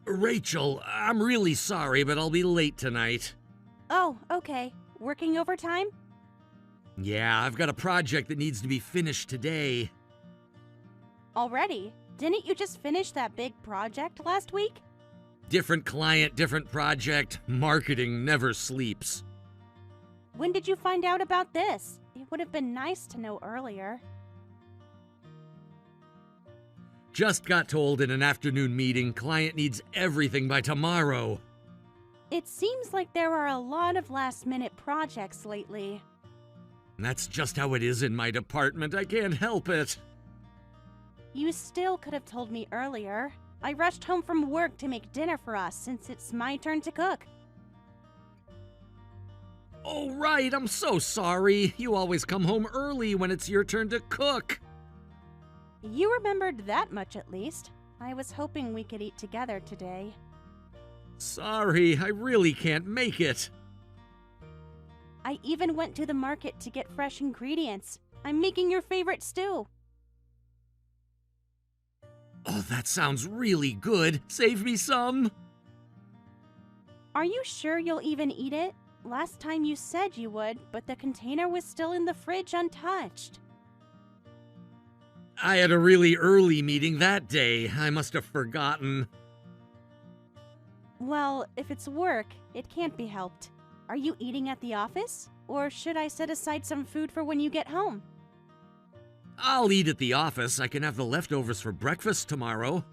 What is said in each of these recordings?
Rachel, I'm really sorry, but I'll be late tonight. Oh, okay. Working overtime? Yeah, I've got a project that needs to be finished today. Already? Didn't you just finish that big project last week? Different client, different project. Marketing never sleeps. When did you find out about this? It would have been nice to know earlier. Just got told in an afternoon meeting, client needs everything by tomorrow. It seems like there are a lot of last-minute projects lately. That's just how it is in my department. I can't help it. You still could have told me earlier. I rushed home from work to make dinner for us since it's my turn to cook. Oh, right, I'm so sorry. You always come home early when it's your turn to cook. You remembered that much at least. I was hoping we could eat together today. Sorry, I really can't make it. I even went to the market to get fresh ingredients. I'm making your favorite stew. Oh, that sounds really good. Save me some. Are you sure you'll even eat it? Last time you said you would, but the container was still in the fridge untouched. I had a really early meeting that day. I must have forgotten. Well, if it's work, it can't be helped. Are you eating at the office? Or should I set aside some food for when you get home? I'll eat at the office. I can have the leftovers for breakfast tomorrow.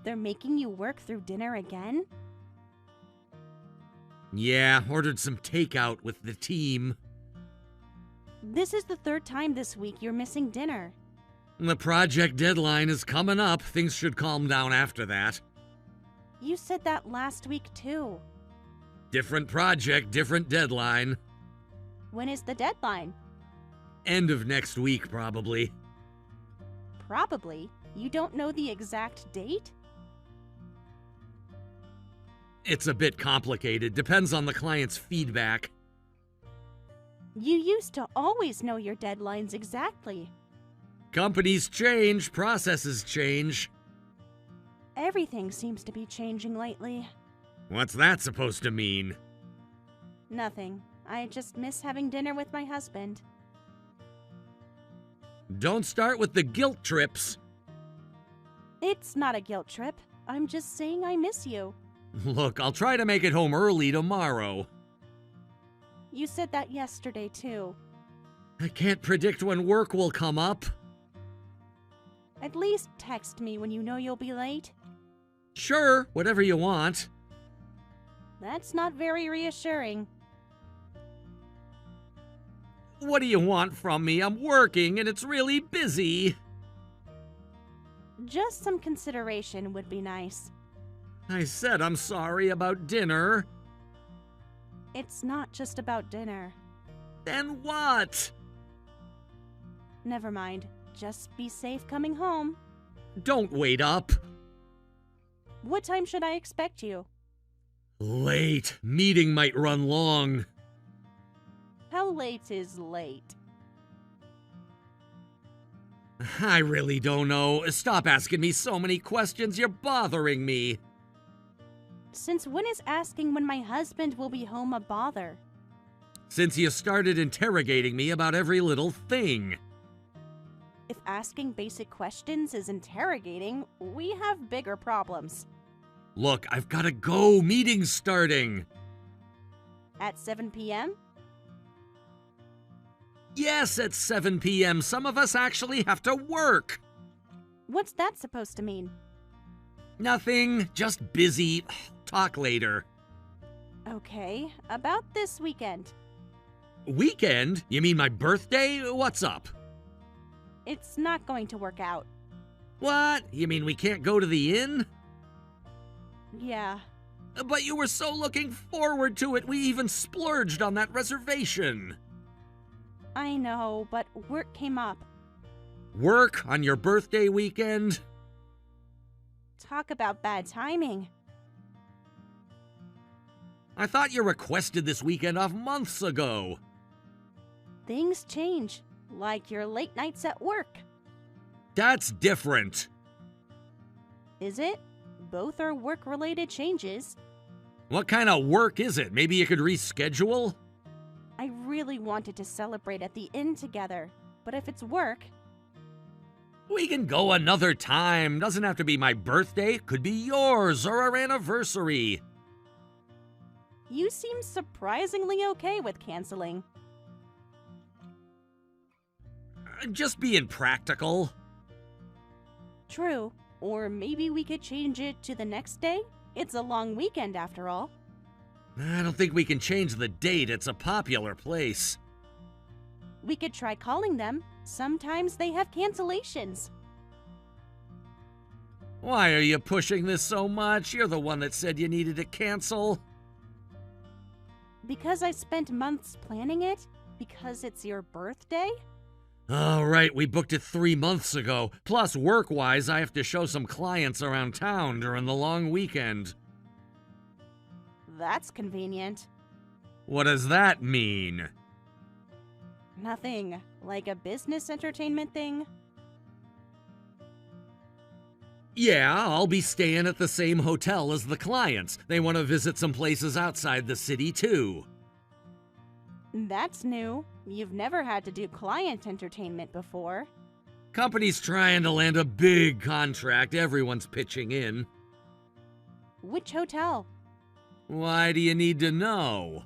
They're making you work through dinner again? Yeah, ordered some takeout with the team. This is the third time this week you're missing dinner. The project deadline is coming up. Things should calm down after that. You said that last week too. Different project, different deadline. When is the deadline? End of next week, probably. Probably? You don't know the exact date? It's a bit complicated. Depends on the client's feedback. You used to always know your deadlines exactly. Companies change, processes change. Everything seems to be changing lately. What's that supposed to mean? Nothing. I just miss having dinner with my husband. Don't start with the guilt trips. It's not a guilt trip. I'm just saying I miss you. Look, I'll try to make it home early tomorrow. You said that yesterday too. I can't predict when work will come up. At least text me when you know you'll be late. Sure, whatever you want. That's not very reassuring. What do you want from me? I'm working and it's really busy. Just some consideration would be nice. I said I'm sorry about dinner. It's not just about dinner. Then what? Never mind. Just be safe coming home. Don't wait up. What time should I expect you? Late. Meeting might run long. How late is late? I really don't know. Stop asking me so many questions. You're bothering me. Since when is asking when my husband will be home a bother? Since you started interrogating me about every little thing. If asking basic questions is interrogating, we have bigger problems. Look, I've gotta go. Meeting's starting. At 7 p.m.? Yes, at 7 p.m. Some of us actually have to work. What's that supposed to mean? Nothing. Just busy. Talk later. Okay, about this weekend. Weekend? You mean my birthday? What's up? It's not going to work out. What? You mean we can't go to the inn? Yeah. But you were so looking forward to it, we even splurged on that reservation. I know, but work came up. Work on your birthday weekend? Talk about bad timing. I thought you requested this weekend off months ago. Things change, like your late nights at work. That's different. Is it? Both are work-related changes. What kind of work is it? Maybe you could reschedule? I really wanted to celebrate at the inn together, but if it's work, We can go another time. Doesn't have to be my birthday. Could be yours or our anniversary. you seem surprisingly okay with canceling. Just being practical. True, or maybe we could change it to the next day? It's a long weekend after all. I don't think we can change the date. It's a popular place. We could try calling them. Sometimes they have cancellations. Why are you pushing this so much? You're the one that said you needed to cancel. Because I spent months planning it? Because it's your birthday? Oh, right, we booked it 3 months ago. Plus, work-wise, I have to show some clients around town during the long weekend. That's convenient. What does that mean? Nothing. Like a business entertainment thing? Yeah, I'll be staying at the same hotel as the clients. They want to visit some places outside the city, too. That's new. You've never had to do client entertainment before. Company's trying to land a big contract. Everyone's pitching in. Which hotel? Why do you need to know?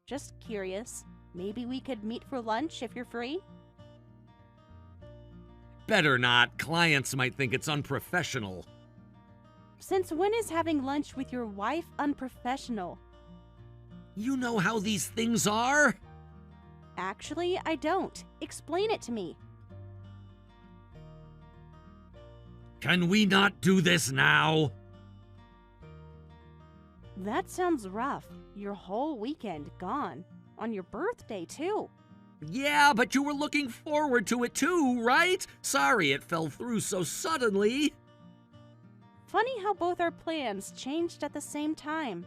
Just curious. Maybe we could meet for lunch if you're free? Better not. Clients might think it's unprofessional. Since when is having lunch with your wife unprofessional? You know how these things are? Actually, I don't. Explain it to me. Can we not do this now? That sounds rough. Your whole weekend gone. On your birthday, too. Yeah, but you were looking forward to it too, right? Sorry it fell through so suddenly. Funny how both our plans changed at the same time.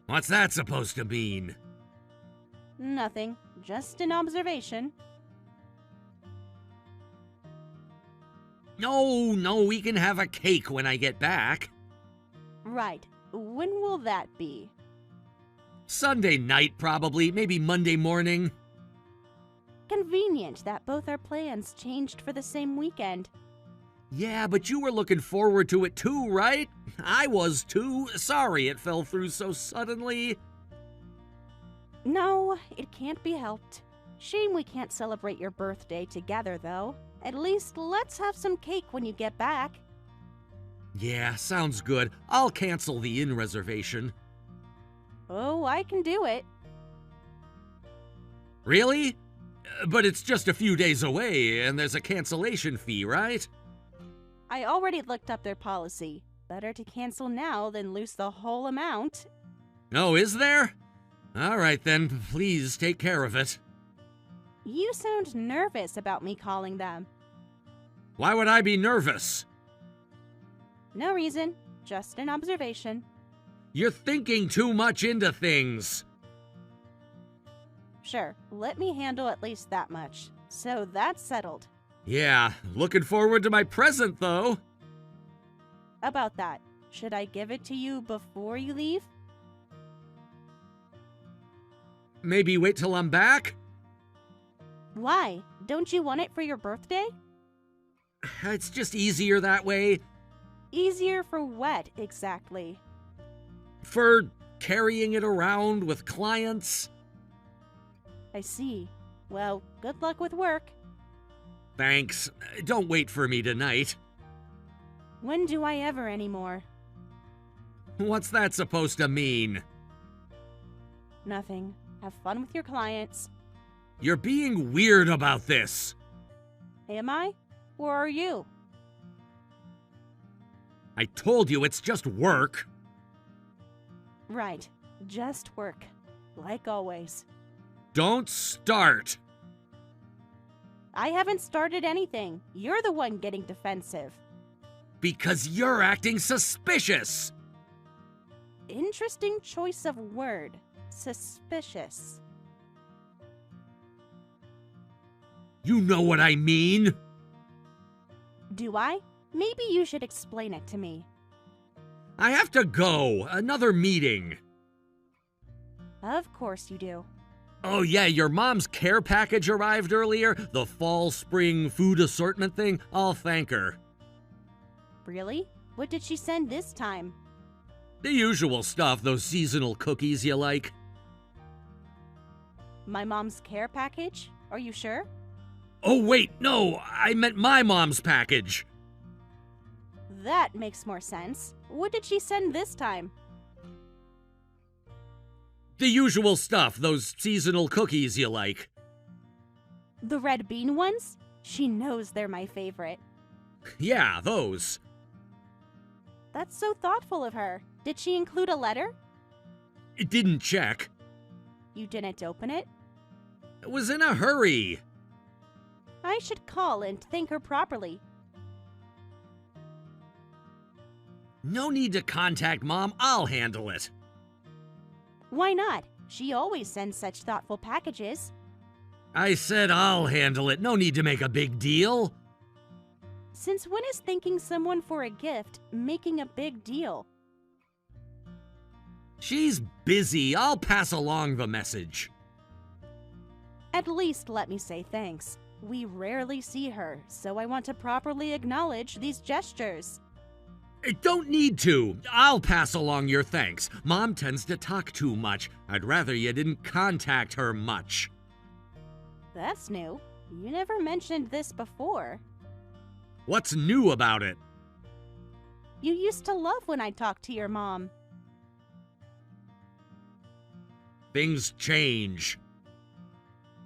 What's that supposed to mean? Nothing. Just an observation. No, we can have a cake when I get back. Right. When will that be? Sunday night, probably. Maybe Monday morning. Convenient that both our plans changed for the same weekend. Yeah, but you were looking forward to it too, right? I was too. Sorry it fell through so suddenly. No, it can't be helped. Shame we can't celebrate your birthday together, though. At least let's have some cake when you get back. Yeah, sounds good. I'll cancel the inn reservation. Oh, I can do it. Really? But it's just a few days away, and there's a cancellation fee, right? I already looked up their policy. Better to cancel now than lose the whole amount. Oh, is there? All right then, please take care of it. You sound nervous about me calling them. Why would I be nervous? No reason, just an observation. You're thinking too much into things. Sure, let me handle at least that much. So that's settled. Yeah, looking forward to my present, though. About that, should I give it to you before you leave? Maybe wait till I'm back? Why? Don't you want it for your birthday? It's just easier that way. Easier for what, exactly? For carrying it around with clients. I see. Well, good luck with work. Thanks. Don't wait for me tonight. When do I ever anymore? What's that supposed to mean? Nothing. Have fun with your clients. You're being weird about this. Am I? Or are you? I told you it's just work. Right. Just work. Like always. Don't start. I haven't started anything. You're the one getting defensive. Because you're acting suspicious. Interesting choice of word. Suspicious. You know what I mean? Do I? Maybe you should explain it to me. I have to go. Another meeting. Of course you do. Oh yeah, your mom's care package arrived earlier. The fall-spring food assortment thing. I'll thank her. Really? What did she send this time? The usual stuff, those seasonal cookies you like. My mom's care package? Are you sure? Oh wait, no, I meant my mom's package. That makes more sense. What did she send this time? The usual stuff, those seasonal cookies you like. The red bean ones? She knows they're my favorite. Yeah, those. That's so thoughtful of her. Did she include a letter? It didn't check. You didn't open it? It was in a hurry. I should call and thank her properly. No need to contact Mom, I'll handle it. Why not? She always sends such thoughtful packages. I said I'll handle it, no need to make a big deal. Since when is thanking someone for a gift making a big deal? She's busy, I'll pass along the message. At least let me say thanks. We rarely see her, so I want to properly acknowledge these gestures. Don't need to. I'll pass along your thanks. Mom tends to talk too much. I'd rather you didn't contact her much. That's new. You never mentioned this before. What's new about it? You used to love when I talked to your mom. Things change.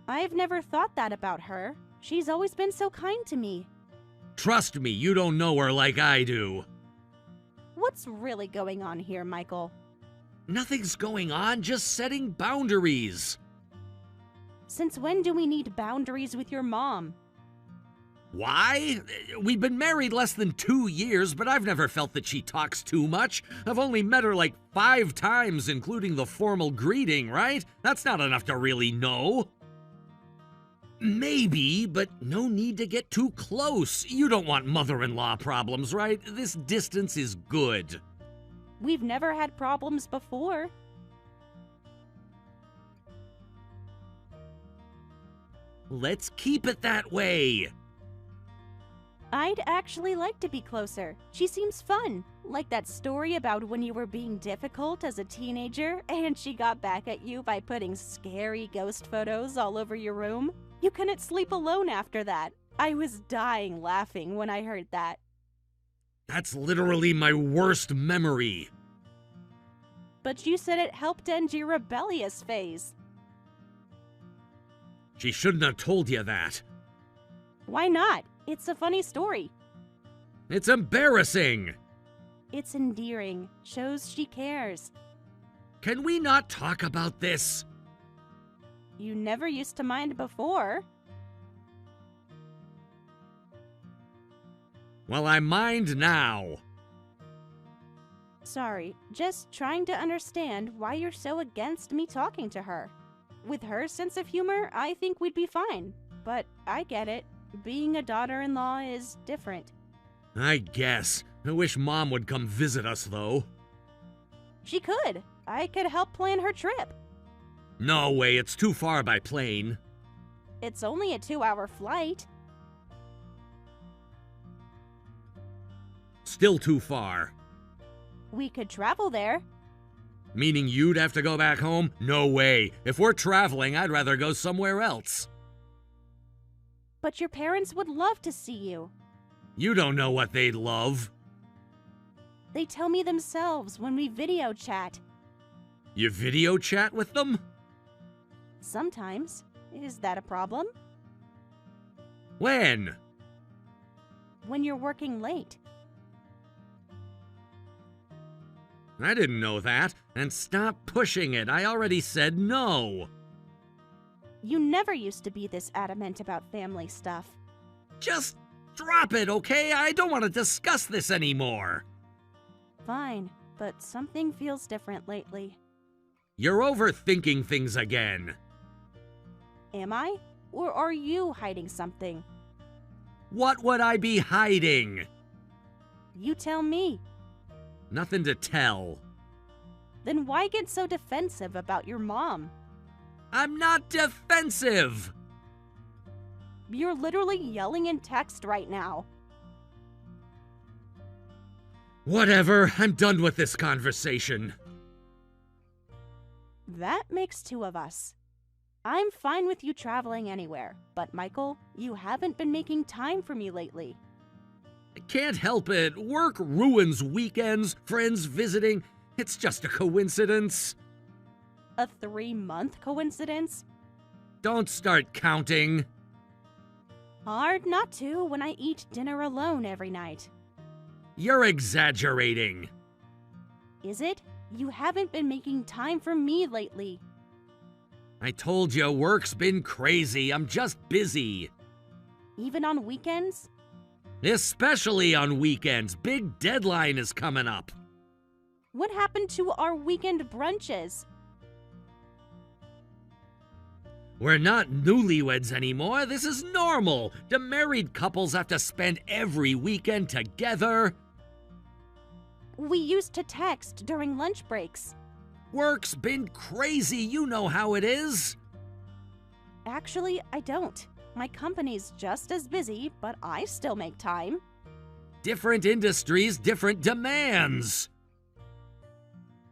I've never thought that about her. She's always been so kind to me. Trust me, you don't know her like I do. What's really going on here, Michael? Nothing's going on, just setting boundaries. Since when do we need boundaries with your mom? Why? We've been married less than 2 years, but I've never felt that she talks too much. I've only met her like 5 times, including the formal greeting, right? That's not enough to really know. Maybe, but no need to get too close. You don't want mother-in-law problems, right? This distance is good. We've never had problems before. Let's keep it that way. I'd actually like to be closer. She seems fun. Like that story about when you were being difficult as a teenager and she got back at you by putting scary ghost photos all over your room. You couldn't sleep alone after that. I was dying laughing when I heard that. That's literally my worst memory. But you said it helped end your rebellious phase. She shouldn't have told you that. Why not? It's a funny story. It's embarrassing. It's endearing. Shows she cares. Can we not talk about this? You never used to mind before. Well, I mind now. Sorry, just trying to understand why you're so against me talking to her. With her sense of humor, I think we'd be fine. But I get it. Being a daughter-in-law is different. I guess. I wish Mom would come visit us, though. She could. I could help plan her trip. No way, it's too far by plane. It's only a 2-hour flight. Still too far. We could travel there. Meaning you'd have to go back home? No way. If we're traveling, I'd rather go somewhere else. But your parents would love to see you. You don't know what they'd love. They tell me themselves when we video chat. You video chat with them? Sometimes. Is that a problem? When? When you're working late. I didn't know that. And stop pushing it. I already said no. You never used to be this adamant about family stuff. Just drop it, okay? I don't want to discuss this anymore. Fine, but something feels different lately. You're overthinking things again. Am I? Or are you hiding something? What would I be hiding? You tell me. Nothing to tell. Then why get so defensive about your mom? I'm not defensive! You're literally yelling in text right now. Whatever, I'm done with this conversation. That makes two of us. I'm fine with you traveling anywhere, but Michael, you haven't been making time for me lately. I can't help it. Work ruins weekends, friends visiting. It's just a coincidence. A 3-month coincidence? Don't start counting. Hard not to when I eat dinner alone every night. You're exaggerating. Is it? You haven't been making time for me lately. I told you, work's been crazy. I'm just busy. Even on weekends? Especially on weekends. Big deadline is coming up. What happened to our weekend brunches? We're not newlyweds anymore. This is normal. The married couples have to spend every weekend together. We used to text during lunch breaks. Work's been crazy. You know how it is. Actually, I don't. My company's just as busy, but I still make time. Different industries, different demands.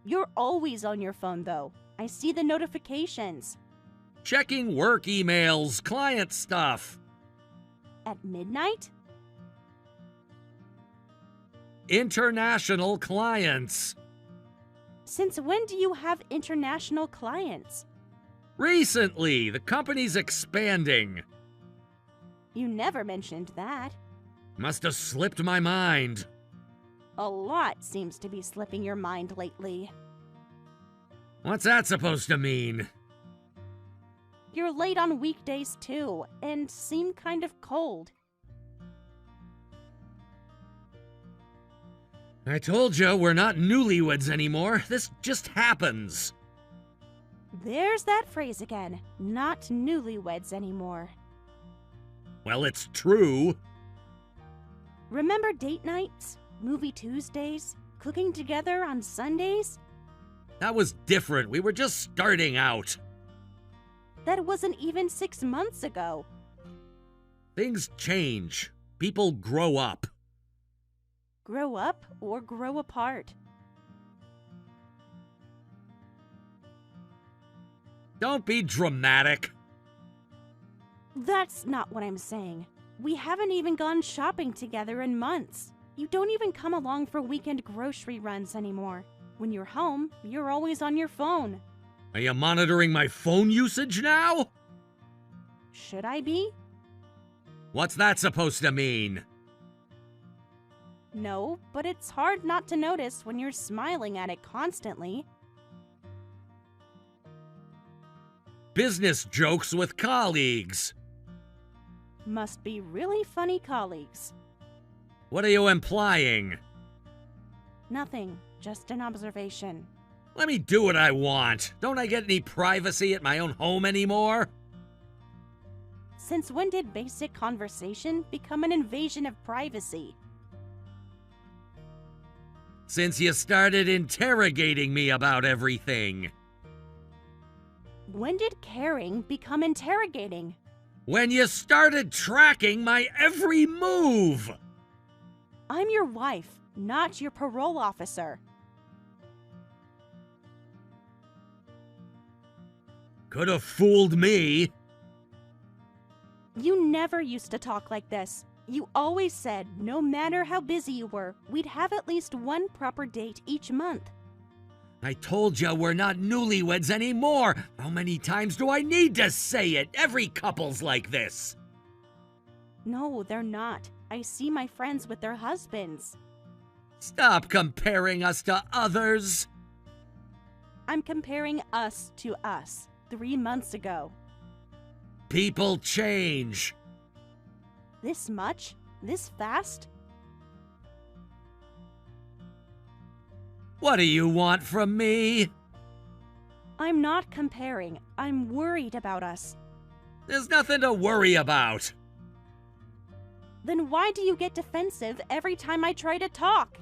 You're always on your phone, though. I see the notifications. Checking work emails, client stuff. At midnight? International clients. Since when do you have international clients? Recently, the company's expanding. You never mentioned that. Must have slipped my mind. A lot seems to be slipping your mind lately. What's that supposed to mean? You're late on weekdays too, and seem kind of cold. I told you, we're not newlyweds anymore. This just happens. There's that phrase again. Not newlyweds anymore. Well, it's true. Remember date nights, movie Tuesdays, cooking together on Sundays? That was different. We were just starting out. That wasn't even 6 months ago. Things change. People grow up. Grow up or grow apart? Don't be dramatic. That's not what I'm saying. We haven't even gone shopping together in months. You don't even come along for weekend grocery runs anymore. When you're home, you're always on your phone. Are you monitoring my phone usage now? Should I be? What's that supposed to mean? No, but it's hard not to notice when you're smiling at it constantly. Business jokes with colleagues. Must be really funny colleagues. What are you implying? Nothing, just an observation. Let me do what I want. Don't I get any privacy at my own home anymore? Since when did basic conversation become an invasion of privacy? Since you started interrogating me about everything. When did caring become interrogating? When you started tracking my every move. I'm your wife, not your parole officer. Could have fooled me. You never used to talk like this. You always said no matter how busy you were, we'd have at least one proper date each month. I told you we're not newlyweds anymore. How many times do I need to say it? Every couple's like this. No, they're not. I see my friends with their husbands. Stop comparing us to others. I'm comparing us to us 3 months ago. People change. This much? This fast? What do you want from me? I'm not comparing. I'm worried about us. There's nothing to worry about. Then why do you get defensive every time I try to talk?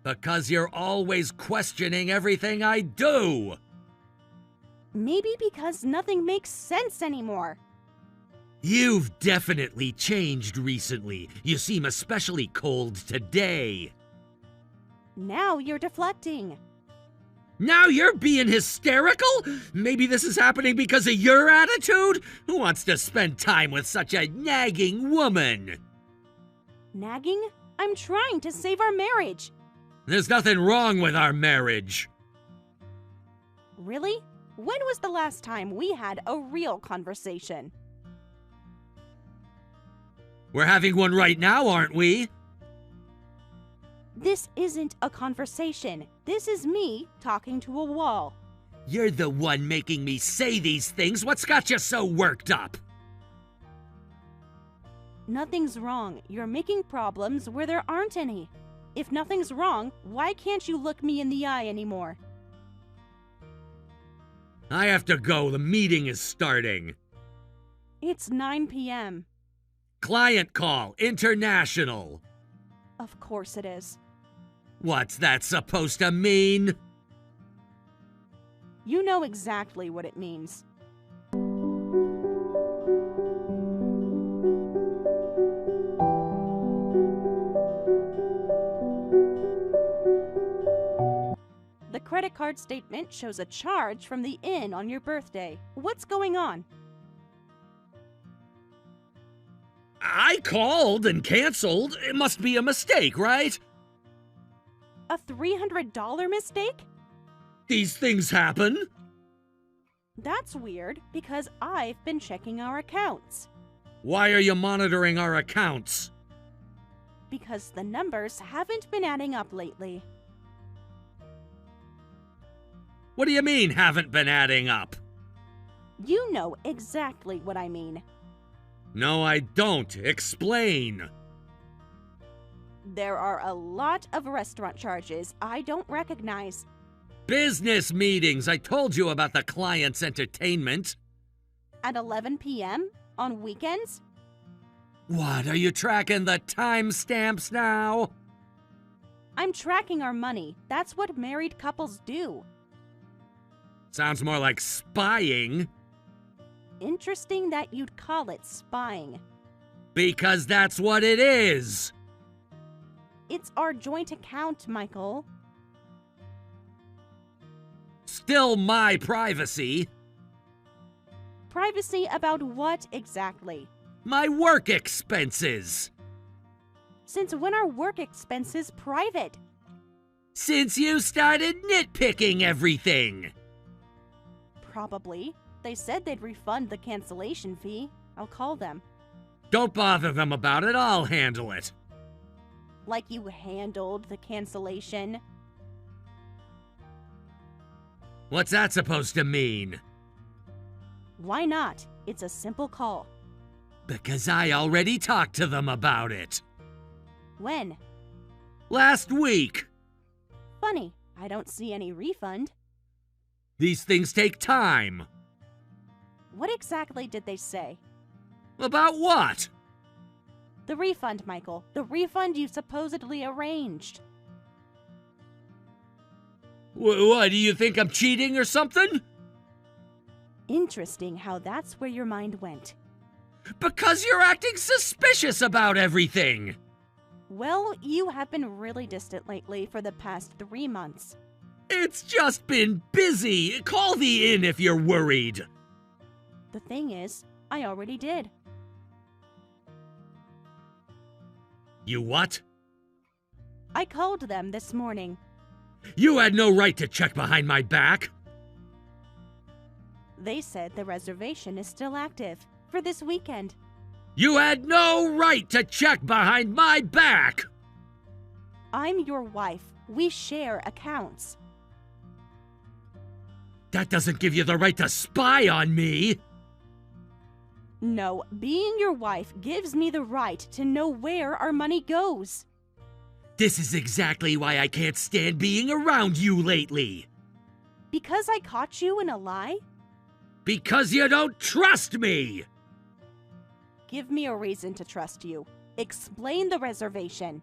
Because you're always questioning everything I do! Maybe because nothing makes sense anymore. You've definitely changed recently. You seem especially cold today. Now you're deflecting. Now you're being hysterical? Maybe this is happening because of your attitude? Who wants to spend time with such a nagging woman? Nagging? I'm trying to save our marriage. There's nothing wrong with our marriage. Really? When was the last time we had a real conversation? We're having one right now, aren't we? This isn't a conversation. This is me talking to a wall. You're the one making me say these things. What's got you so worked up? Nothing's wrong. You're making problems where there aren't any. If nothing's wrong, why can't you look me in the eye anymore? I have to go. The meeting is starting. It's 9 p.m. Client call. International. Of course it is. What's that supposed to mean? You know exactly what it means. The credit card statement shows a charge from the inn on your birthday. What's going on? I called and canceled. It must be a mistake, right? A $300 mistake? These things happen. That's weird, because I've been checking our accounts. Why are you monitoring our accounts? Because the numbers haven't been adding up lately. What do you mean, haven't been adding up? You know exactly what I mean. No, I don't. Explain. There are a lot of restaurant charges I don't recognize. Business meetings. I told you about the client's entertainment. At 11 p.m. on weekends? What, are you tracking the timestamps now? I'm tracking our money. That's what married couples do. Sounds more like spying. Interesting that you'd call it spying. Because that's what it is. It's our joint account, Michael. Still my privacy. Privacy about what exactly? My work expenses. Since when are work expenses private? Since you started nitpicking everything. Probably. They said they'd refund the cancellation fee. I'll call them. Don't bother them about it. I'll handle it. Like you handled the cancellation. What's that supposed to mean? Why not? It's a simple call. Because I already talked to them about it. When? Last week. Funny, I don't see any refund. These things take time. What exactly did they say? About what? The refund, Michael. The refund you supposedly arranged. What, do you think I'm cheating or something? Interesting how that's where your mind went. Because you're acting suspicious about everything. Well, you have been really distant lately for the past 3 months. It's just been busy. Call the inn if you're worried. The thing is, I already did. You what? I called them this morning. You had no right to check behind my back. They said the reservation is still active for this weekend. You had no right to check behind my back. I'm your wife. We share accounts. That doesn't give you the right to spy on me. No, being your wife gives me the right to know where our money goes. This is exactly why I can't stand being around you lately. Because I caught you in a lie? Because you don't trust me. Give me a reason to trust you. Explain the reservation.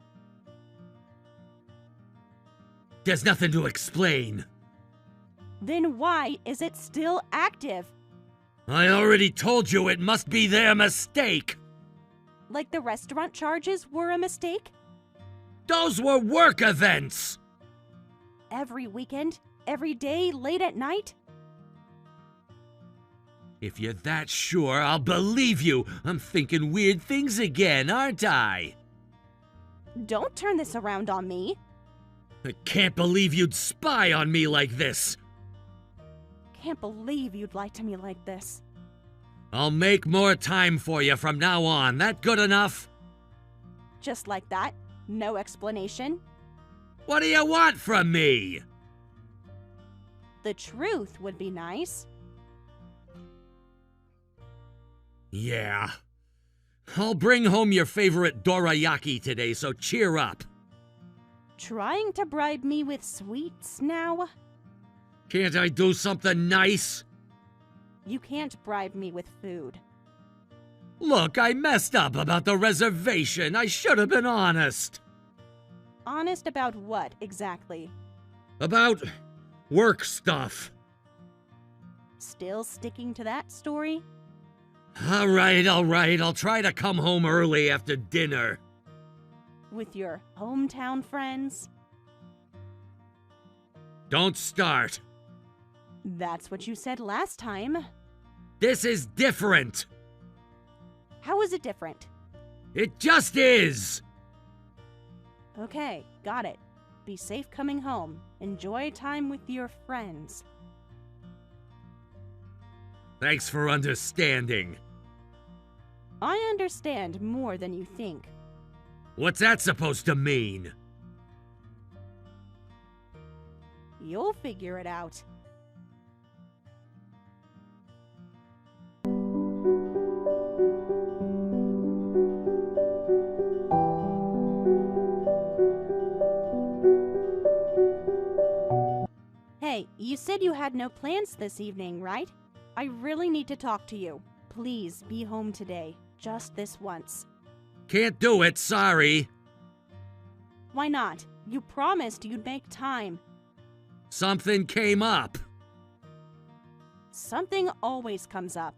There's nothing to explain. Then why is it still active? I already told you it must be their mistake. Like the restaurant charges were a mistake? Those were work events. Every weekend? Every day, late at night? If you're that sure, I'll believe you. I'm thinking weird things again, aren't I? Don't turn this around on me. I can't believe you'd spy on me like this. Can't believe you'd lie to me like this. I'll make more time for you from now on. That good enough? Just like that? No explanation? What do you want from me? The truth would be nice. Yeah. I'll bring home your favorite dorayaki today, so cheer up. Trying to bribe me with sweets now? Can't I do something nice? You can't bribe me with food. Look, I messed up about the reservation. I should have been honest. Honest about what, exactly? About work stuff. Still sticking to that story? All right. I'll try to come home early after dinner. With your hometown friends? Don't start. That's what you said last time. This is different. How is it different? It just is. Okay, got it. Be safe coming home. Enjoy time with your friends. Thanks for understanding. I understand more than you think. What's that supposed to mean? You'll figure it out. Hey, you said you had no plans this evening, right? I really need to talk to you. Please be home today, just this once. Can't do it, sorry. Why not? You promised you'd make time. Something came up. Something always comes up.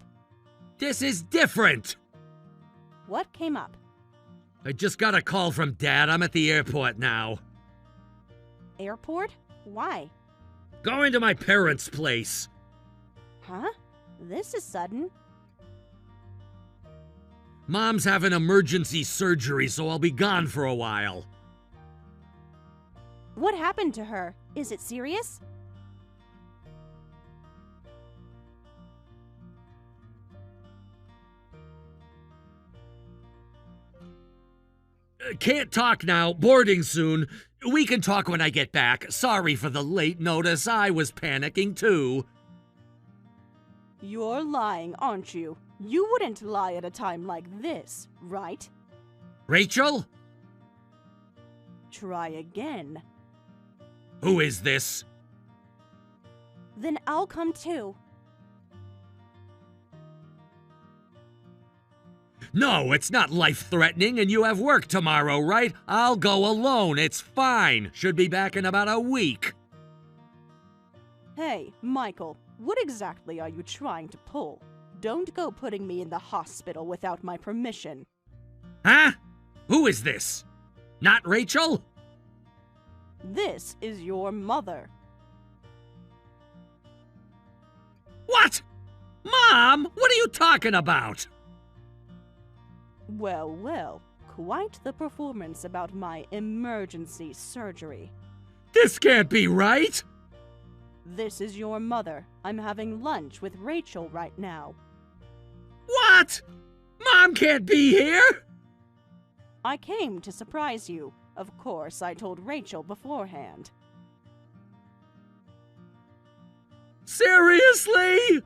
This is different. What came up? I just got a call from Dad. I'm at the airport now. Airport? Why? Going to my parents' place. Huh? This is sudden. Mom's having emergency surgery, so I'll be gone for a while. What happened to her? Is it serious? Can't talk now. Boarding soon. We can talk when I get back. Sorry for the late notice. I was panicking too. You're lying, aren't you? You wouldn't lie at a time like this, right? Rachel? Try again. Who is this? Then I'll come too. No, it's not life-threatening, and you have work tomorrow, right? I'll go alone. It's fine. Should be back in about a week. Hey, Michael, what exactly are you trying to pull? Don't go putting me in the hospital without my permission. Huh? Who is this? Not Rachel? This is your mother. What? Mom, what are you talking about? Well, well, quite the performance about my emergency surgery. This can't be right. This is your mother. I'm having lunch with Rachel right now. What? Mom can't be here? I came to surprise you. Of course, I told Rachel beforehand. Seriously?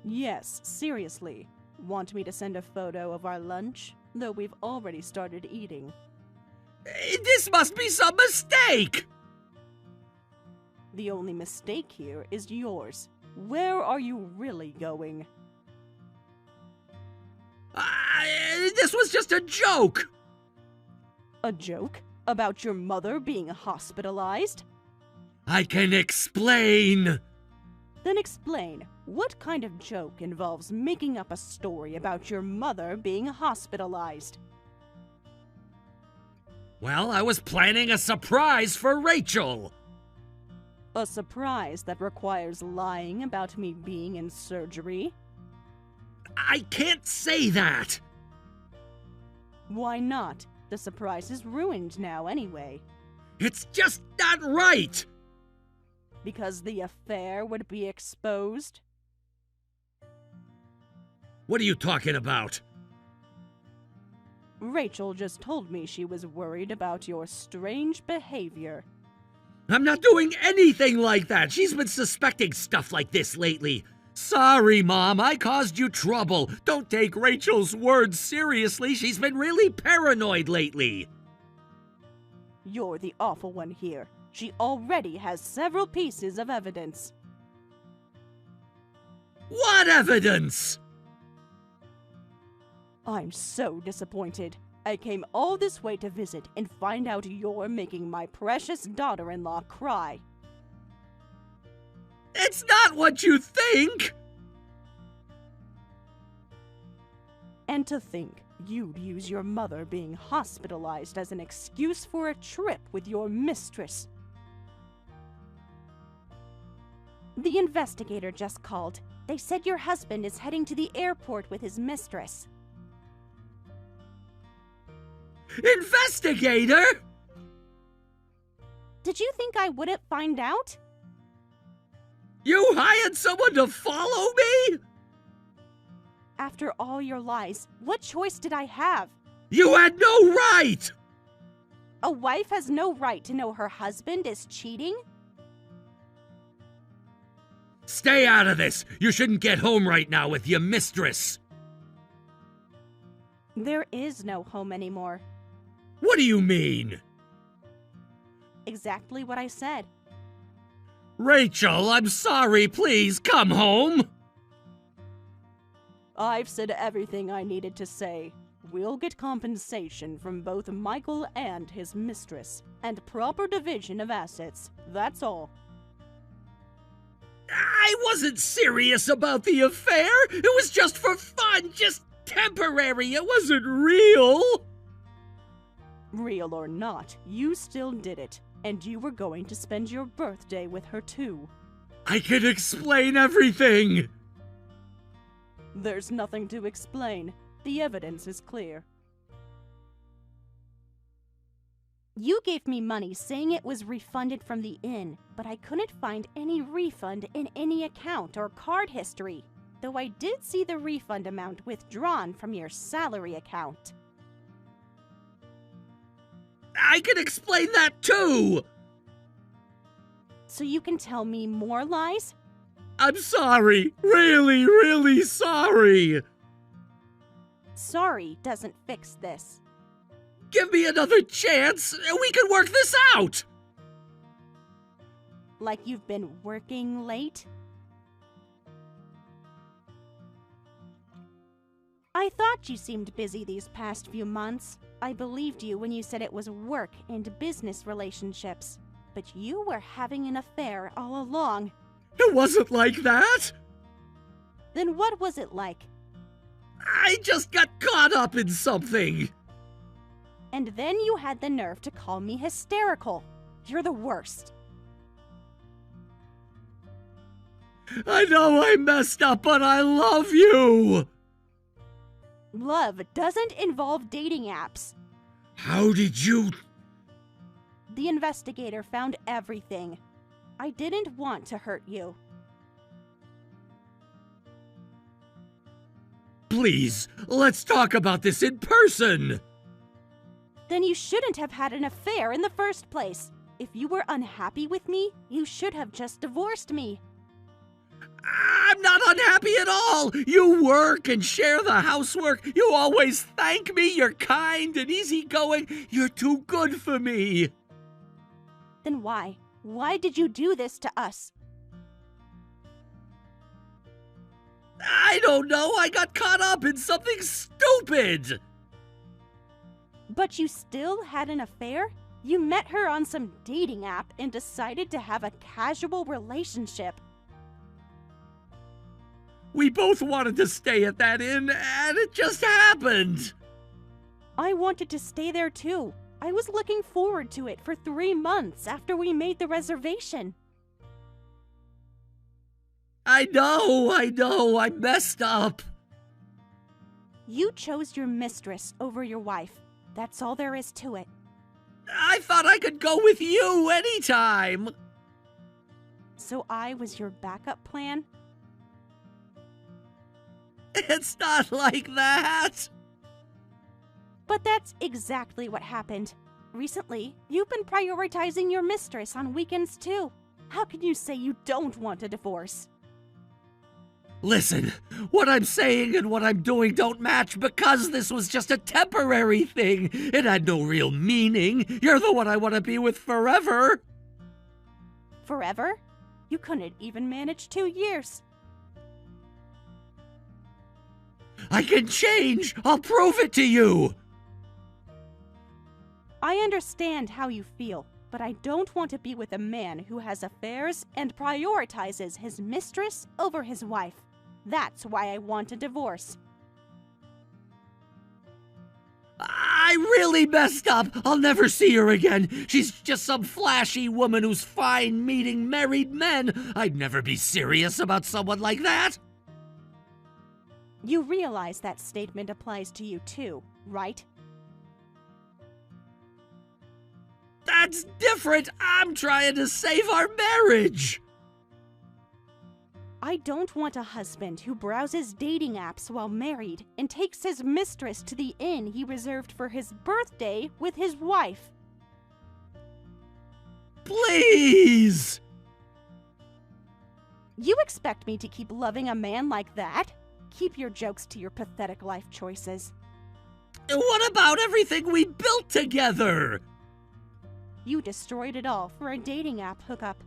Yes, seriously. Want me to send a photo of our lunch? Though we've already started eating. This must be some mistake. The only mistake here is yours. Where are you really going? This was just a joke! A joke? About your mother being hospitalized? I can explain! Then explain, what kind of joke involves making up a story about your mother being hospitalized? Well, I was planning a surprise for Rachel! A surprise that requires lying about me being in surgery? I can't say that! Why not? The surprise is ruined now anyway. It's just not right! Because the affair would be exposed? What are you talking about? Rachel just told me she was worried about your strange behavior. I'm not doing anything like that! She's been suspecting stuff like this lately. Sorry, Mom, I caused you trouble. Don't take Rachel's words seriously. She's been really paranoid lately. You're the awful one here. She already has several pieces of evidence. What evidence? I'm so disappointed. I came all this way to visit and find out you're making my precious daughter-in-law cry. It's not what you think! And to think you'd use your mother being hospitalized as an excuse for a trip with your mistress. The investigator just called. They said your husband is heading to the airport with his mistress. Investigator? Did you think I wouldn't find out? You hired someone to follow me? After all your lies, what choice did I have? You had no right! A wife has no right to know her husband is cheating? Stay out of this! You shouldn't get home right now with your mistress! There is no home anymore. What do you mean? Exactly what I said. Rachel, I'm sorry, please come home! I've said everything I needed to say. We'll get compensation from both Michael and his mistress, and proper division of assets. That's all. I wasn't serious about the affair! It was just for fun, just temporary, it wasn't real! Real or not, you still did it, and you were going to spend your birthday with her too. I can explain everything! There's nothing to explain. The evidence is clear. You gave me money saying it was refunded from the inn, but I couldn't find any refund in any account or card history, though I did see the refund amount withdrawn from your salary account. I can explain that too! So you can tell me more lies? I'm sorry, really sorry! Sorry doesn't fix this. Give me another chance, and we can work this out! Like you've been working late? I thought you seemed busy these past few months. I believed you when you said it was work and business relationships. But you were having an affair all along. It wasn't like that! Then what was it like? I just got caught up in something! And then you had the nerve to call me hysterical. You're the worst. I know I messed up, but I love you! Love doesn't involve dating apps. How did you... The investigator found everything. I didn't want to hurt you. Please, let's talk about this in person! Then you shouldn't have had an affair in the first place. If you were unhappy with me, you should have just divorced me. I'm not unhappy at all! You work and share the housework. You always thank me. You're kind and easygoing. You're too good for me. Then why? Why did you do this to us? I don't know. I got caught up in something stupid. But you still had an affair? You met her on some dating app and decided to have a casual relationship. We both wanted to stay at that inn, and it just happened. I wanted to stay there too. I was looking forward to it for 3 months after we made the reservation. I know, I messed up. You chose your mistress over your wife. That's all there is to it. I thought I could go with you anytime. So I was your backup plan? It's not like that. But that's exactly what happened. Recently, you've been prioritizing your mistress on weekends too. How can you say you don't want a divorce? Listen, what I'm saying and what I'm doing don't match because this was just a temporary thing. It had no real meaning. You're the one I want to be with forever. Forever? You couldn't even manage 2 years. I can change. I'll prove it to you. I understand how you feel, but I don't want to be with a man who has affairs and prioritizes his mistress over his wife. That's why I want a divorce. I really messed up. I'll never see her again. She's just some flashy woman who's fine meeting married men. I'd never be serious about someone like that. You realize that statement applies to you too, right? That's different. I'm trying to save our marriage. I don't want a husband who browses dating apps while married and takes his mistress to the inn he reserved for his birthday with his wife. Please! You expect me to keep loving a man like that? Keep your jokes to your pathetic life choices. What about everything we built together? You destroyed it all for a dating app hookup.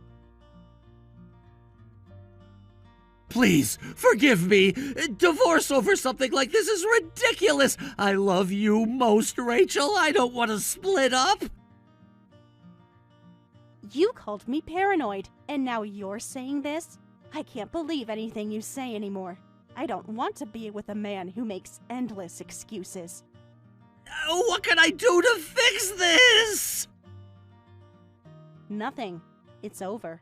Please, forgive me. Divorce over something like this is ridiculous. I love you most, Rachel. I don't want to split up. You called me paranoid, and now you're saying this? I can't believe anything you say anymore. I don't want to be with a man who makes endless excuses. What can I do to fix this? Nothing. It's over.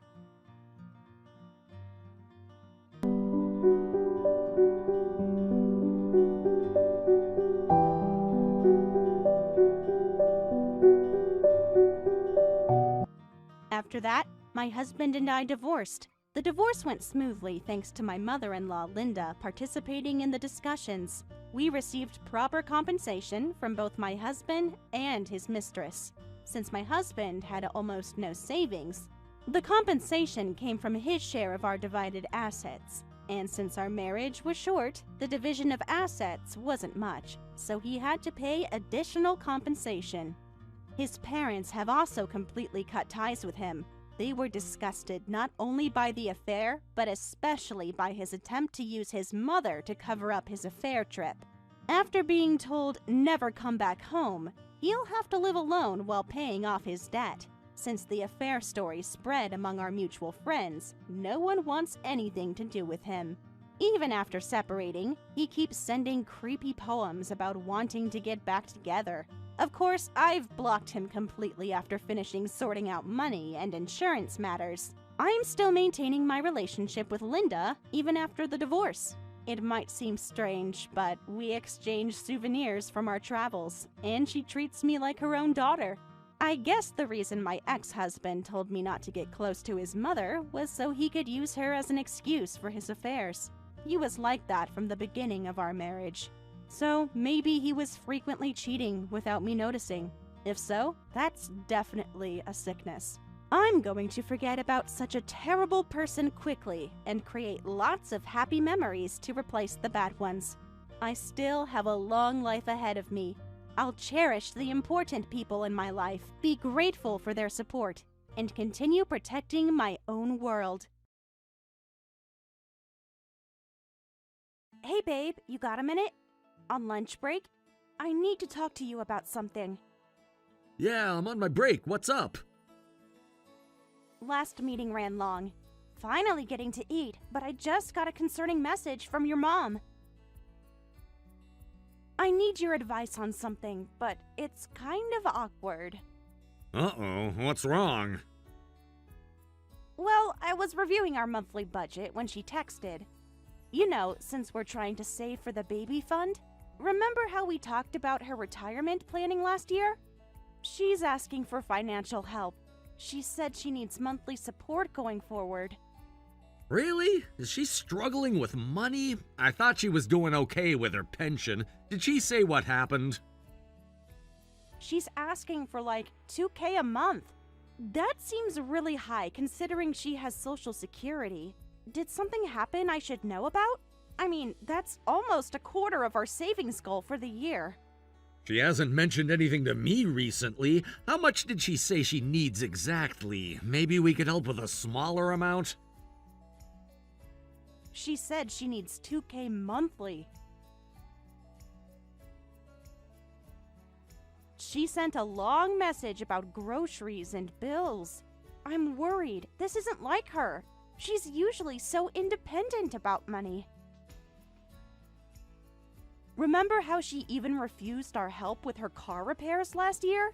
After that, my husband and I divorced. The divorce went smoothly thanks to my mother-in-law, Linda, participating in the discussions. We received proper compensation from both my husband and his mistress. Since my husband had almost no savings, the compensation came from his share of our divided assets. And since our marriage was short, the division of assets wasn't much, so he had to pay additional compensation. His parents have also completely cut ties with him. They were disgusted not only by the affair, but especially by his attempt to use his mother to cover up his affair trip. After being told never come back home, he'll have to live alone while paying off his debt. Since the affair story spread among our mutual friends, no one wants anything to do with him. Even after separating, he keeps sending creepy poems about wanting to get back together. Of course, I've blocked him completely after finishing sorting out money and insurance matters. I'm still maintaining my relationship with Linda even after the divorce. It might seem strange, but we exchange souvenirs from our travels, and she treats me like her own daughter. I guess the reason my ex-husband told me not to get close to his mother was so he could use her as an excuse for his affairs. He was like that from the beginning of our marriage. So maybe he was frequently cheating without me noticing. If so, that's definitely a sickness. I'm going to forget about such a terrible person quickly and create lots of happy memories to replace the bad ones. I still have a long life ahead of me. I'll cherish the important people in my life, be grateful for their support, and continue protecting my own world. Hey babe, you got a minute? On lunch break? I need to talk to you about something. Yeah, I'm on my break. What's up? Last meeting ran long. Finally getting to eat, but I just got a concerning message from your mom. I need your advice on something, but it's kind of awkward. Uh-oh, what's wrong? Well, I was reviewing our monthly budget when she texted. You know, since we're trying to save for the baby fund, remember how we talked about her retirement planning last year? She's asking for financial help. She said she needs monthly support going forward. Really? Is she struggling with money? I thought she was doing okay with her pension. Did she say what happened? She's asking for like $2,000 a month. That seems really high considering she has Social Security. Did something happen I should know about? I mean, that's almost a quarter of our savings goal for the year. She hasn't mentioned anything to me recently. How much did she say she needs exactly? Maybe we could help with a smaller amount? She said she needs $2,000 monthly. She sent a long message about groceries and bills. I'm worried. This isn't like her. She's usually so independent about money. Remember how she even refused our help with her car repairs last year?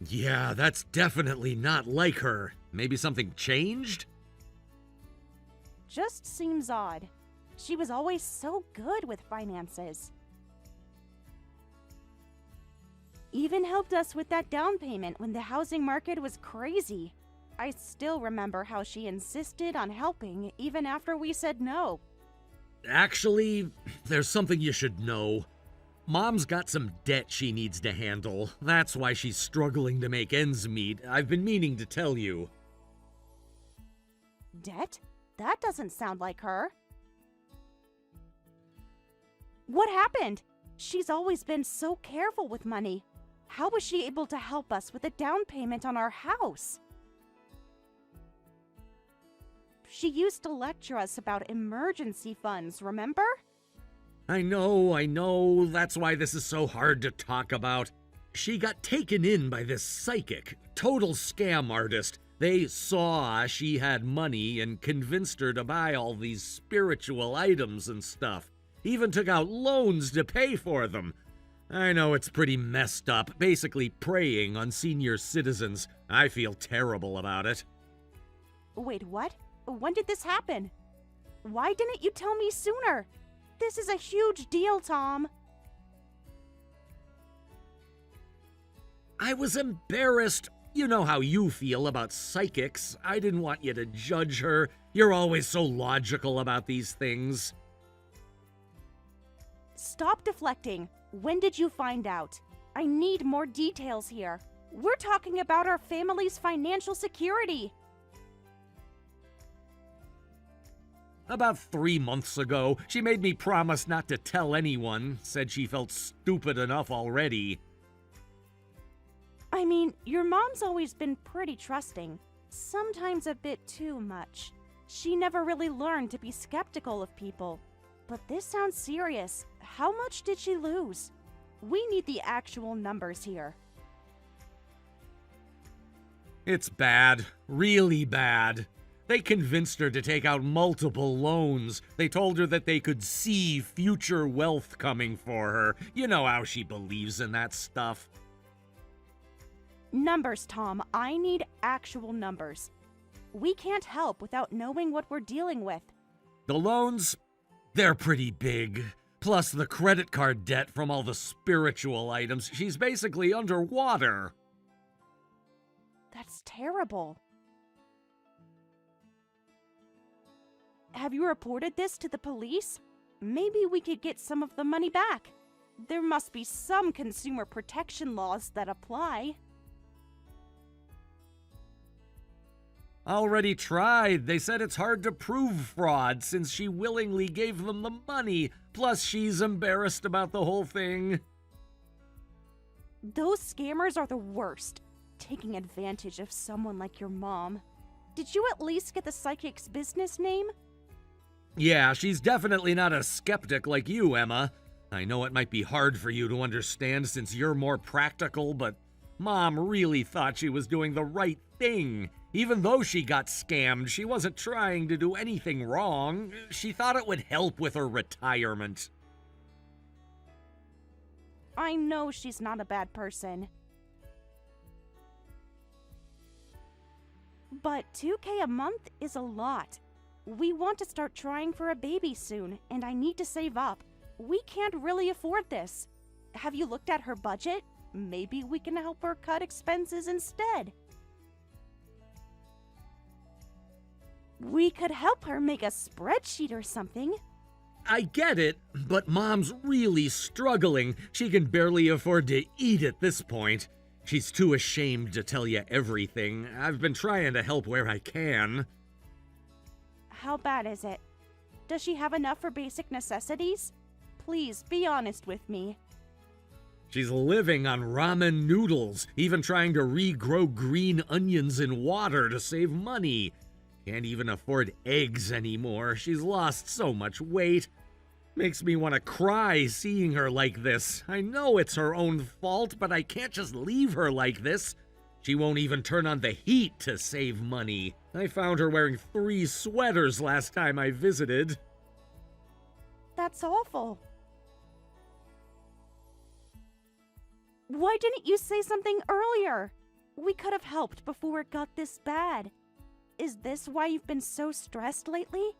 Yeah, that's definitely not like her. Maybe something changed? Just seems odd. She was always so good with finances. Even helped us with that down payment when the housing market was crazy. I still remember how she insisted on helping even after we said no. Actually, there's something you should know. Mom's got some debt she needs to handle. That's why she's struggling to make ends meet. I've been meaning to tell you. Debt? That doesn't sound like her. What happened? She's always been so careful with money. How was she able to help us with a down payment on our house? She used to lecture us about emergency funds, remember? I know. That's why this is so hard to talk about. She got taken in by this psychic, total scam artist. They saw she had money and convinced her to buy all these spiritual items and stuff. Even took out loans to pay for them. I know it's pretty messed up, basically preying on senior citizens. I feel terrible about it. Wait, what? When did this happen? Why didn't you tell me sooner? This is a huge deal, Tom. I was embarrassed. You know how you feel about psychics. I didn't want you to judge her. You're always so logical about these things. Stop deflecting. When did you find out? I need more details here. We're talking about our family's financial security. About 3 months ago, she made me promise not to tell anyone, said she felt stupid enough already. I mean, your mom's always been pretty trusting, sometimes a bit too much. She never really learned to be skeptical of people. But this sounds serious. How much did she lose? We need the actual numbers here. It's bad. Really bad. They convinced her to take out multiple loans. They told her that they could see future wealth coming for her. You know how she believes in that stuff. Numbers, Tom. I need actual numbers. We can't help without knowing what we're dealing with. The loans? They're pretty big. Plus the credit card debt from all the spiritual items. She's basically underwater. That's terrible. Have you reported this to the police? Maybe we could get some of the money back. There must be some consumer protection laws that apply. Already tried. They said it's hard to prove fraud since she willingly gave them the money. Plus, she's embarrassed about the whole thing. Those scammers are the worst, taking advantage of someone like your mom. Did you at least get the psychic's business name? Yeah, she's definitely not a skeptic like you, Emma. I know it might be hard for you to understand since you're more practical, but Mom really thought she was doing the right thing. Even though she got scammed, she wasn't trying to do anything wrong. She thought it would help with her retirement. I know she's not a bad person. But $2K a month is a lot. We want to start trying for a baby soon, and I need to save up. We can't really afford this. Have you looked at her budget? Maybe we can help her cut expenses instead. We could help her make a spreadsheet or something. I get it, but Mom's really struggling. She can barely afford to eat at this point. She's too ashamed to tell you everything. I've been trying to help where I can. How bad is it? Does she have enough for basic necessities? Please, be honest with me. She's living on ramen noodles, even trying to regrow green onions in water to save money. Can't even afford eggs anymore. She's lost so much weight. Makes me want to cry seeing her like this. I know it's her own fault, but I can't just leave her like this. She won't even turn on the heat to save money. I found her wearing 3 sweaters last time I visited. That's awful. Why didn't you say something earlier? We could have helped before it got this bad. Is this why you've been so stressed lately?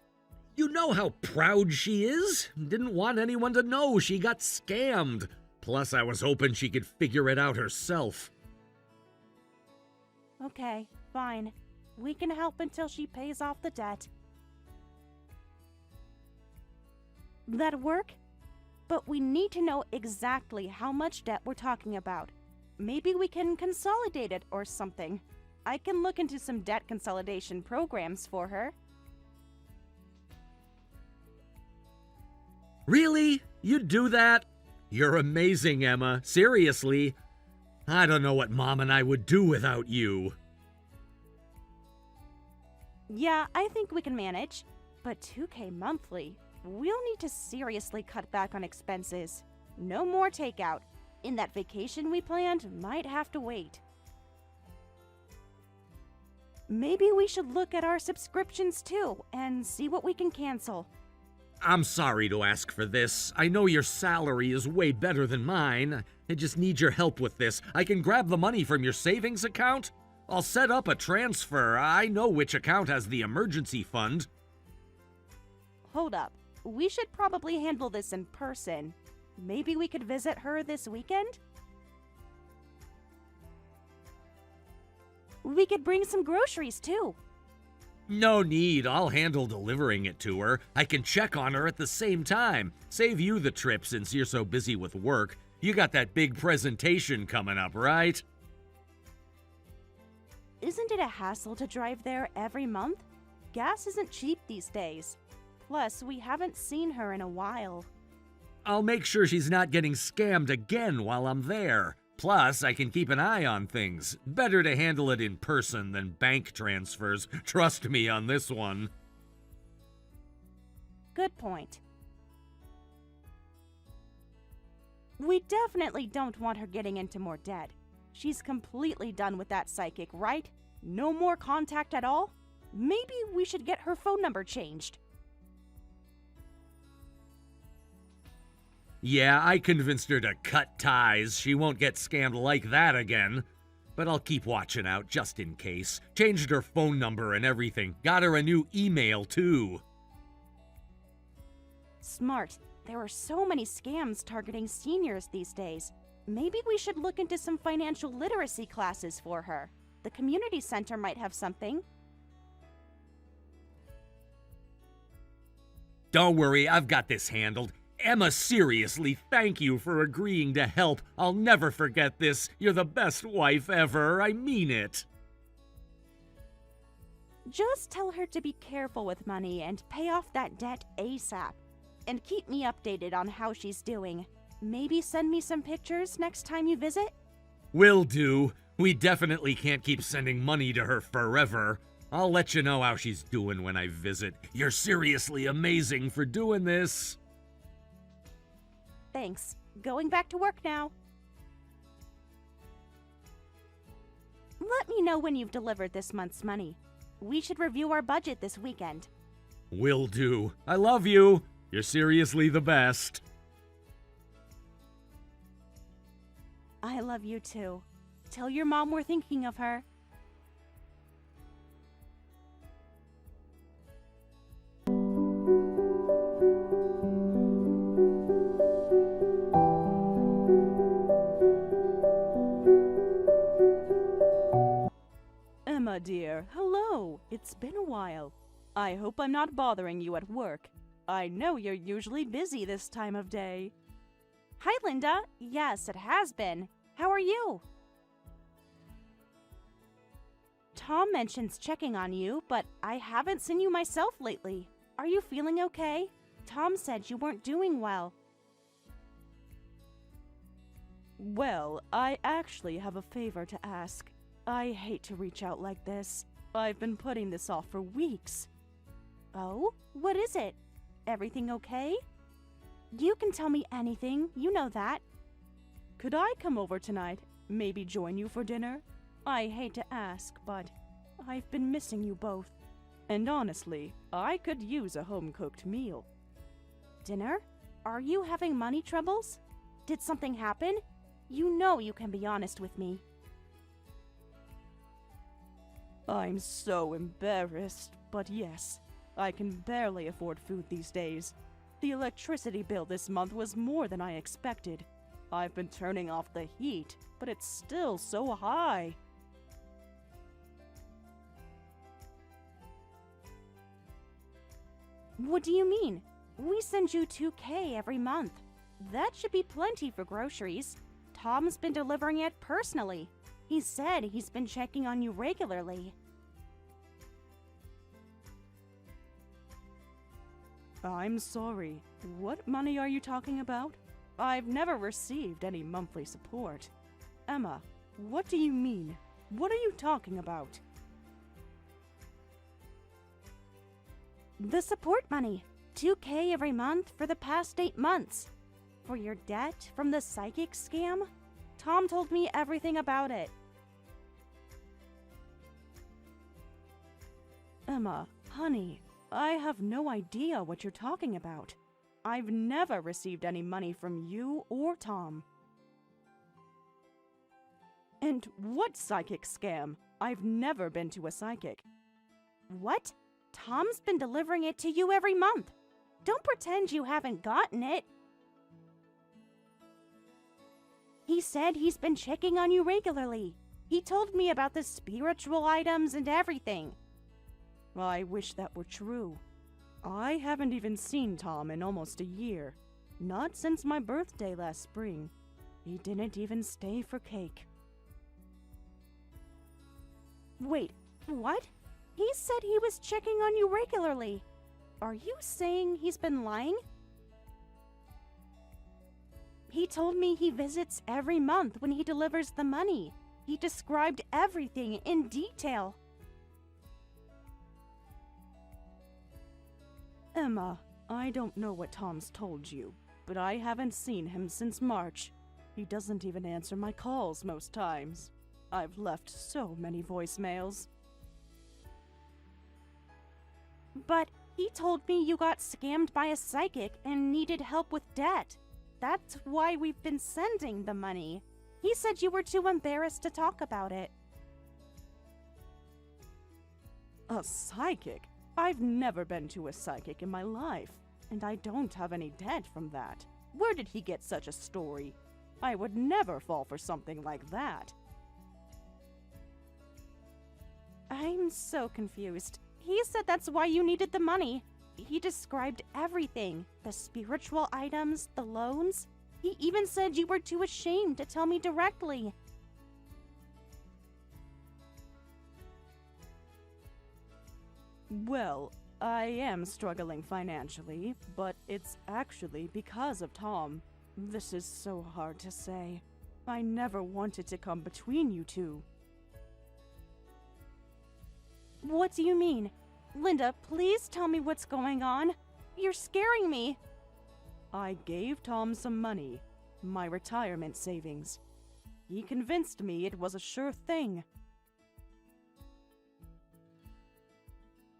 You know how proud she is. Didn't want anyone to know she got scammed. Plus, I was hoping she could figure it out herself. Okay, fine. We can help until she pays off the debt. That work? But we need to know exactly how much debt we're talking about. Maybe we can consolidate it or something. I can look into some debt consolidation programs for her. Really? You'd do that? You're amazing, Emma. Seriously. I don't know what Mom and I would do without you. Yeah, I think we can manage. But $2K monthly? We'll need to seriously cut back on expenses. No more takeout. And that vacation we planned might have to wait. Maybe we should look at our subscriptions too and see what we can cancel. I'm sorry to ask for this. I know your salary is way better than mine. I just need your help with this. I can grab the money from your savings account. I'll set up a transfer. I know which account has the emergency fund. Hold up. We should probably handle this in person. Maybe we could visit her this weekend? We could bring some groceries too. No need. I'll handle delivering it to her. I can check on her at the same time. Save you the trip since you're so busy with work. You got that big presentation coming up, right? Isn't it a hassle to drive there every month? Gas isn't cheap these days. Plus, we haven't seen her in a while. I'll make sure she's not getting scammed again while I'm there. Plus, I can keep an eye on things. Better to handle it in person than bank transfers. Trust me on this one. Good point. We definitely don't want her getting into more debt. She's completely done with that psychic, right? No more contact at all? Maybe we should get her phone number changed. Yeah, I convinced her to cut ties. She won't get scammed like that again. But I'll keep watching out just in case. Changed her phone number and everything. Got her a new email, too. Smart. There are so many scams targeting seniors these days. Maybe we should look into some financial literacy classes for her. The community center might have something. Don't worry, I've got this handled. Emma, seriously, thank you for agreeing to help. I'll never forget this. You're the best wife ever. I mean it. Just tell her to be careful with money and pay off that debt ASAP. And keep me updated on how she's doing. Maybe send me some pictures next time you visit? Will do. We definitely can't keep sending money to her forever. I'll let you know how she's doing when I visit. You're seriously amazing for doing this. thanks. Going back to work now. Let me know when you've delivered this month's money. We should review our budget this weekend. Will do. I love you. You're seriously the best. I love you too. Tell your mom we're thinking of her. Emma, dear, hello. It's been a while. I hope I'm not bothering you at work. I know you're usually busy this time of day. Hi, Linda. Yes, it has been. How are you? Tom mentions checking on you, but I haven't seen you myself lately. Are you feeling okay? Tom said you weren't doing well. Well, I actually have a favor to ask. I hate to reach out like this. I've been putting this off for weeks. Oh? What is it? Everything okay? You can tell me anything, you know that. Could I come over tonight? Maybe join you for dinner? I hate to ask, but I've been missing you both. And honestly, I could use a home-cooked meal. Dinner? Are you having money troubles? Did something happen? You know you can be honest with me. I'm so embarrassed, but yes, I can barely afford food these days. The electricity bill this month was more than I expected. I've been turning off the heat, but it's still so high. What do you mean? We send you $2,000 every month. That should be plenty for groceries. Tom's been delivering it personally. He said he's been checking on you regularly. I'm sorry. What money are you talking about? I've never received any monthly support. Emma, what do you mean? What are you talking about? The support money. $2,000 every month for the past 8 months. For your debt from the psychic scam? Tom told me everything about it. Emma, honey, I have no idea what you're talking about. I've never received any money from you or Tom. And what psychic scam? I've never been to a psychic. What? Tom's been delivering it to you every month. Don't pretend you haven't gotten it. He said he's been checking on you regularly. He told me about the spiritual items and everything. I wish that were true. I haven't even seen Tom in almost a year. Not since my birthday last spring. He didn't even stay for cake. Wait, what? He said he was checking on you regularly. Are you saying he's been lying? He told me he visits every month when he delivers the money. He described everything in detail. Emma, I don't know what Tom's told you, but I haven't seen him since March. He doesn't even answer my calls most times. I've left so many voicemails. But he told me you got scammed by a psychic and needed help with debt. That's why we've been sending the money. He said you were too embarrassed to talk about it. A psychic? I've never been to a psychic in my life, and I don't have any debt from that. Where did he get such a story? I would never fall for something like that. I'm so confused. He said that's why you needed the money. He described everything. The spiritual items, the loans. He even said you were too ashamed to tell me directly. Well, I am struggling financially, but it's actually because of Tom. This is so hard to say. I never wanted to come between you two. What do you mean? Linda, please tell me what's going on. You're scaring me. I gave Tom some money, my retirement savings. He convinced me it was a sure thing.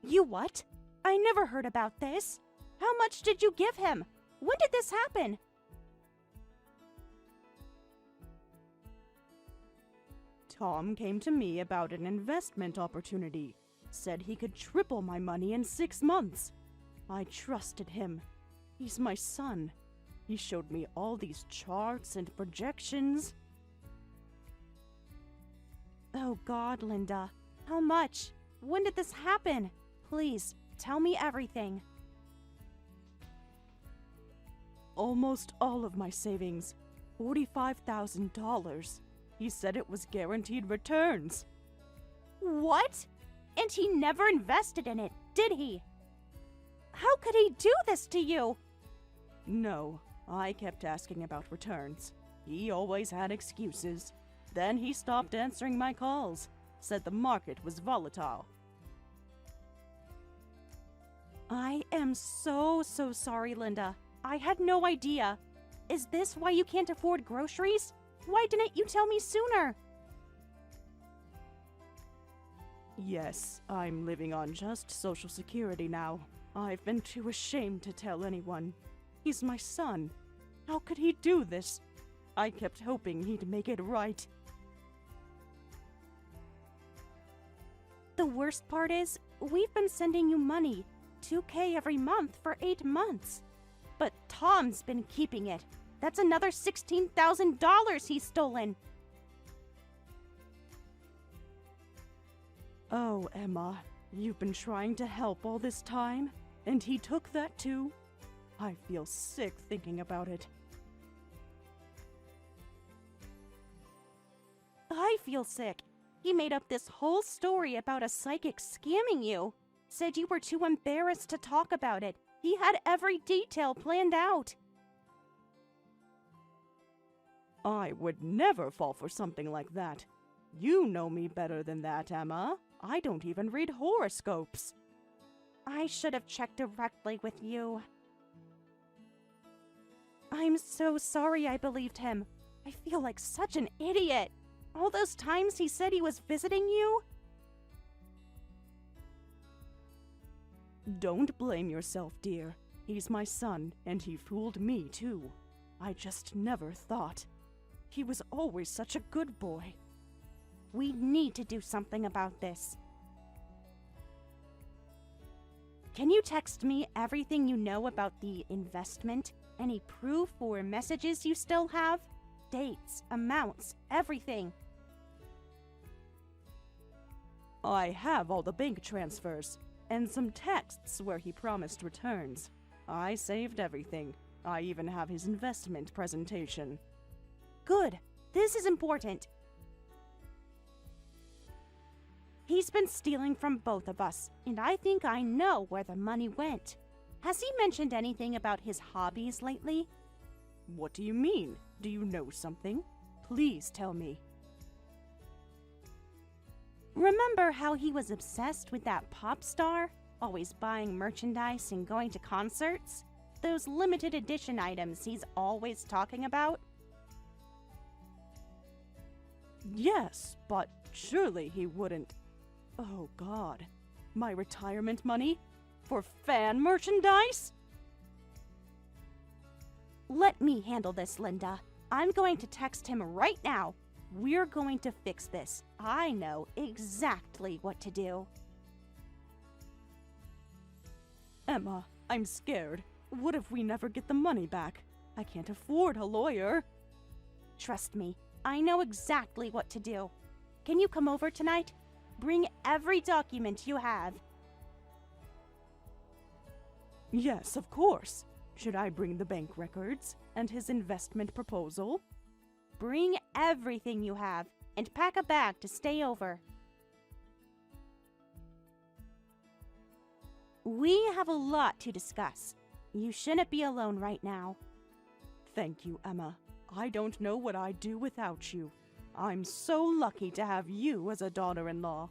You what? I never heard about this. How much did you give him? When did this happen? Tom came to me about an investment opportunity. Said he could triple my money in 6 months. I trusted him. He's my son. He showed me all these charts and projections. Oh God, Linda. How much? When did this happen? Please, tell me everything. Almost all of my savings. $45,000. He said it was guaranteed returns. What? And he never invested in it, did he? How could he do this to you? No, I kept asking about returns. He always had excuses. Then he stopped answering my calls, said the market was volatile. I am so sorry, Linda. I had no idea. Is this why you can't afford groceries? Why didn't you tell me sooner? Yes, I'm living on just Social Security now. I've been too ashamed to tell anyone. He's my son. How could he do this? I kept hoping he'd make it right. The worst part is, we've been sending you money, $2,000 every month for 8 months. But Tom's been keeping it. That's another $16,000 he's stolen. Oh, Emma, you've been trying to help all this time, and he took that too? I feel sick thinking about it. I feel sick. He made up this whole story about a psychic scamming you. Said you were too embarrassed to talk about it. He had every detail planned out. I would never fall for something like that. You know me better than that, Emma. I don't even read horoscopes. I should have checked directly with you. I'm so sorry I believed him. I feel like such an idiot. All those times he said he was visiting you. Don't blame yourself, dear. He's my son, and he fooled me too. I just never thought. He was always such a good boy. We need to do something about this. Can you text me everything you know about the investment? Any proof or messages you still have? Dates, amounts, everything. I have all the bank transfers, and some texts where he promised returns. I saved everything. I even have his investment presentation. Good. This is important. He's been stealing from both of us, and I think I know where the money went. Has he mentioned anything about his hobbies lately? What do you mean? Do you know something? Please tell me. Remember how he was obsessed with that pop star? Always buying merchandise and going to concerts? Those limited edition items he's always talking about? Yes, but surely he wouldn't. Oh God, my retirement money? For fan merchandise? Let me handle this, Linda. I'm going to text him right now. We're going to fix this. I know exactly what to do. Emma, I'm scared. What if we never get the money back? I can't afford a lawyer. Trust me, I know exactly what to do. Can you come over tonight? Bring every document you have. Yes, of course. Should I bring the bank records and his investment proposal? Bring everything you have and pack a bag to stay over. We have a lot to discuss. You shouldn't be alone right now. Thank you, Emma. I don't know what I'd do without you. I'm so lucky to have you as a daughter-in-law.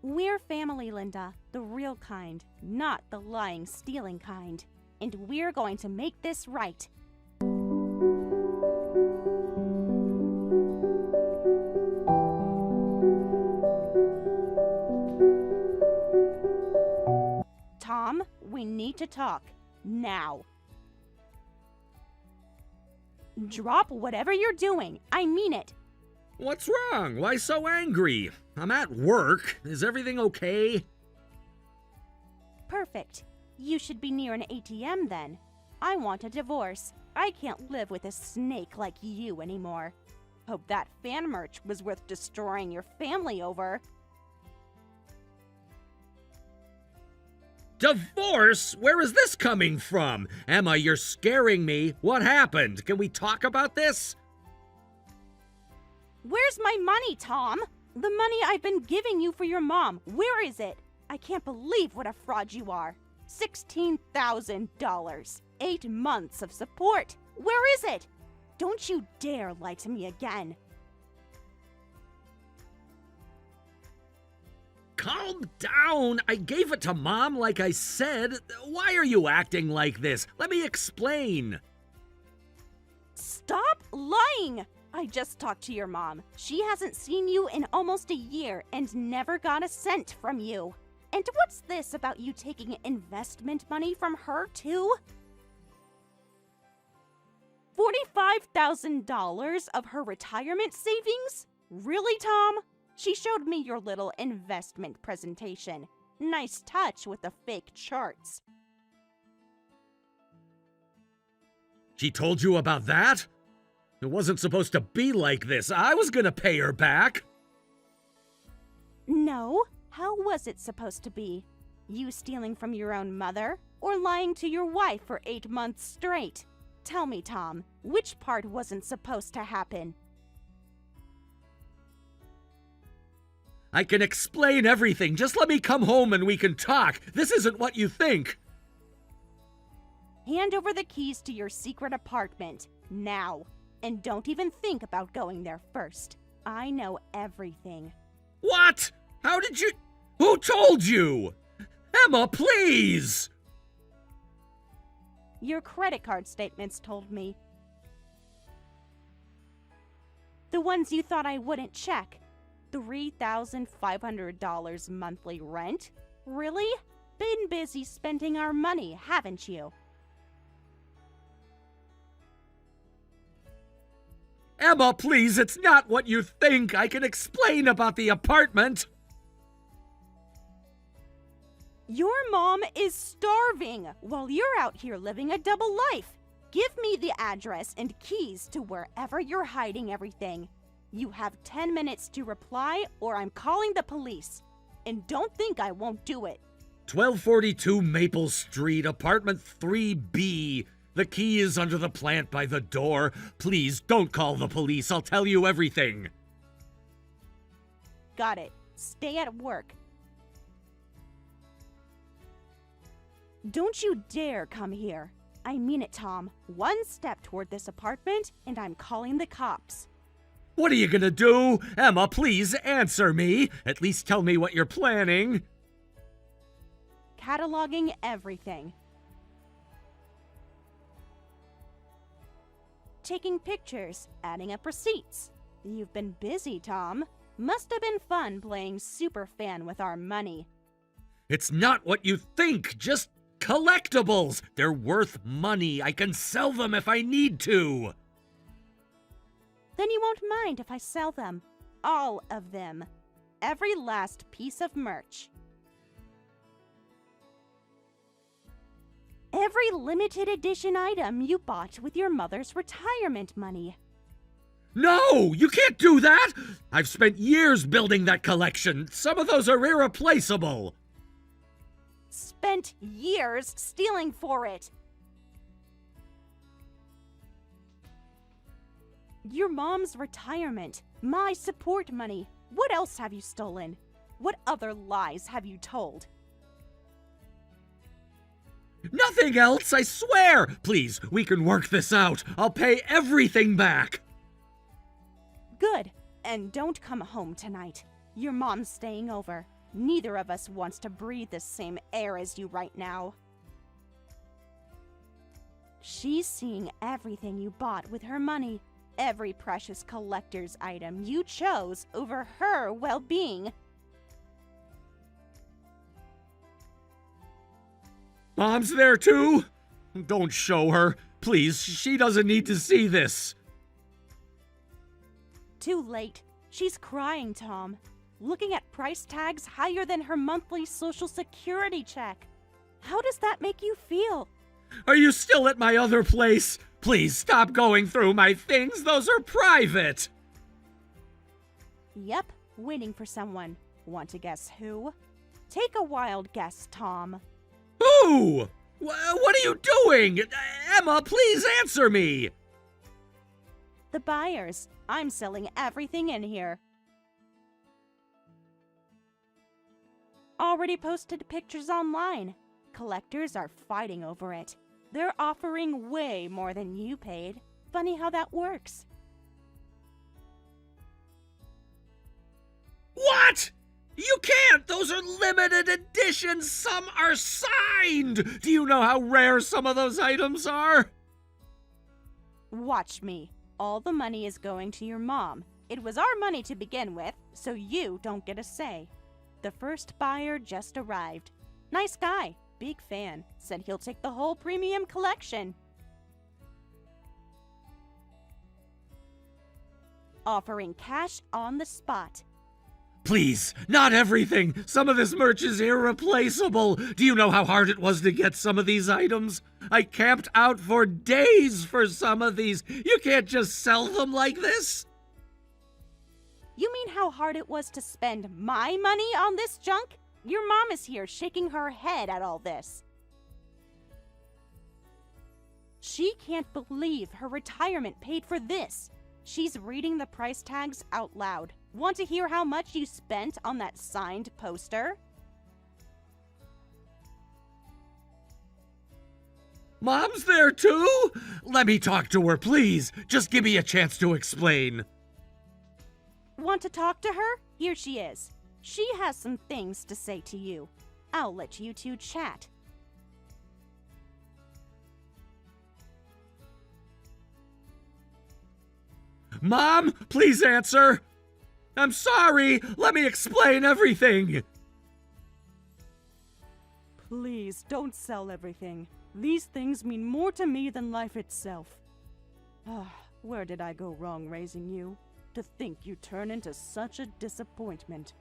We're family, Linda. The real kind, not the lying, stealing kind. And we're going to make this right. Tom, we need to talk. Now. Drop whatever you're doing. I mean it. What's wrong? Why so angry? I'm at work. Is everything okay? Perfect. You should be near an ATM then. I want a divorce. I can't live with a snake like you anymore. Hope that fan merch was worth destroying your family over. Divorce? Where is this coming from? Emma, you're scaring me. What happened? Can we talk about this? Where's my money, Tom? The money I've been giving you for your mom. Where is it? I can't believe what a fraud you are. $16,000. 8 months of support. Where is it? Don't you dare lie to me again. Calm down. I gave it to Mom like I said. Why are you acting like this? Let me explain. Stop lying! I just talked to your mom. She hasn't seen you in almost a year and never got a cent from you. And what's this about you taking investment money from her, too? $45,000 of her retirement savings? Really, Tom? She showed me your little investment presentation. Nice touch with the fake charts. She told you about that? It wasn't supposed to be like this. I was gonna pay her back. No. How was it supposed to be? You stealing from your own mother? Or lying to your wife for 8 months straight? Tell me, Tom, which part wasn't supposed to happen? I can explain everything. Just let me come home and we can talk. This isn't what you think. Hand over the keys to your secret apartment, now. And don't even think about going there first. I know everything. What? How did you... Who told you? Emma, please! Your credit card statements told me. The ones you thought I wouldn't check. $3,500 monthly rent? Really? Been busy spending our money, haven't you? Emma, please, it's not what you think. I can explain about the apartment. Your mom is starving while you're out here living a double life. Give me the address and keys to wherever you're hiding everything. You have 10 minutes to reply or I'm calling the police. And don't think I won't do it. 1242 Maple Street, apartment 3B. The key is under the plant by the door. Please, don't call the police. I'll tell you everything. Got it. Stay at work. Don't you dare come here. I mean it, Tom. One step toward this apartment, and I'm calling the cops. What are you gonna do? Emma, please answer me. At least tell me what you're planning. Cataloging everything. Taking pictures, adding up receipts. You've been busy, Tom. Must have been fun playing superfan with our money. It's not what you think. Just collectibles. They're worth money. I can sell them if I need to. Then you won't mind if I sell them. All of them. Every last piece of merch. Every limited edition item you bought with your mother's retirement money. No, you can't do that. I've spent years building that collection. Some of those are irreplaceable. Spent years stealing for it. Your mom's retirement, my support money. What else have you stolen? What other lies have you told? Nothing else, I swear! Please, we can work this out. I'll pay everything back. Good. And don't come home tonight. Your mom's staying over. Neither of us wants to breathe the same air as you right now. She's seeing everything you bought with her money. Every precious collector's item you chose over her well-being. Mom's there too? Don't show her. Please, she doesn't need to see this. Too late. She's crying, Tom. Looking at price tags higher than her monthly Social Security check. How does that make you feel? Are you still at my other place? Please stop going through my things. Those are private. Yep, waiting for someone. Want to guess who? Take a wild guess, Tom. Who? What are you doing? Emma, please answer me. The buyers. I'm selling everything in here. Already posted pictures online. Collectors are fighting over it. They're offering way more than you paid. Funny how that works. What? You can't! Those are limited editions! Some are signed! Do you know how rare some of those items are? Watch me. All the money is going to your mom. It was our money to begin with, so you don't get a say. The first buyer just arrived. Nice guy, big fan, said he'll take the whole premium collection. Offering cash on the spot. Please, not everything. Some of this merch is irreplaceable. Do you know how hard it was to get some of these items? I camped out for days for some of these. You can't just sell them like this. You mean how hard it was to spend my money on this junk? Your mom is here shaking her head at all this. She can't believe her retirement paid for this. She's reading the price tags out loud. Want to hear how much you spent on that signed poster? Mom's there too? Let me talk to her, please. Just give me a chance to explain. Want to talk to her? Here she is. She has some things to say to you. I'll let you two chat. Mom, please answer. I'm sorry. Let me explain everything. Please, don't sell everything. These things mean more to me than life itself. Where did I go wrong raising you? To think you turn into such a disappointment.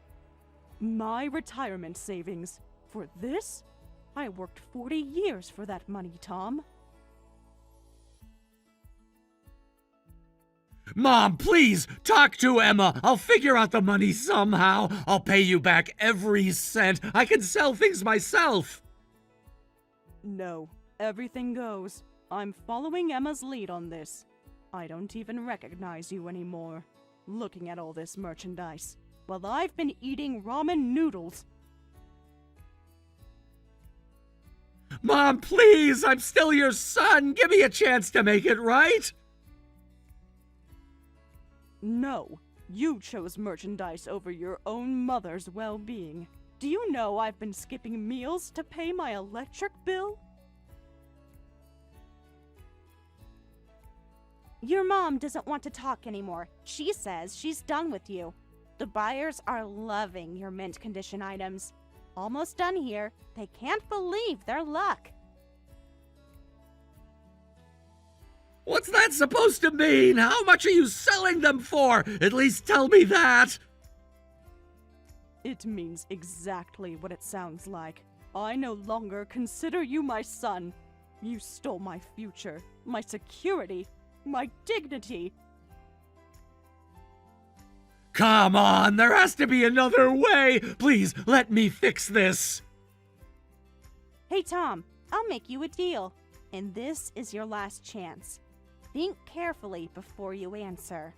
My retirement savings. For this? I worked 40 years for that money, Tom. Mom, please, talk to Emma. I'll figure out the money somehow. I'll pay you back every cent. I can sell things myself. No, everything goes. I'm following Emma's lead on this. I don't even recognize you anymore. Looking at all this merchandise, while I've been eating ramen noodles. Mom, please, I'm still your son. Give me a chance to make it right. No, you chose merchandise over your own mother's well-being. Do you know I've been skipping meals to pay my electric bill? Your mom doesn't want to talk anymore. She says she's done with you. The buyers are loving your mint condition items. Almost done here. They can't believe their luck. What's that supposed to mean? How much are you selling them for? At least tell me that. It means exactly what it sounds like. I no longer consider you my son. You stole my future, my security, my dignity. Come on, there has to be another way. Please, let me fix this. Hey, Tom, I'll make you a deal. And this is your last chance. Think carefully before you answer.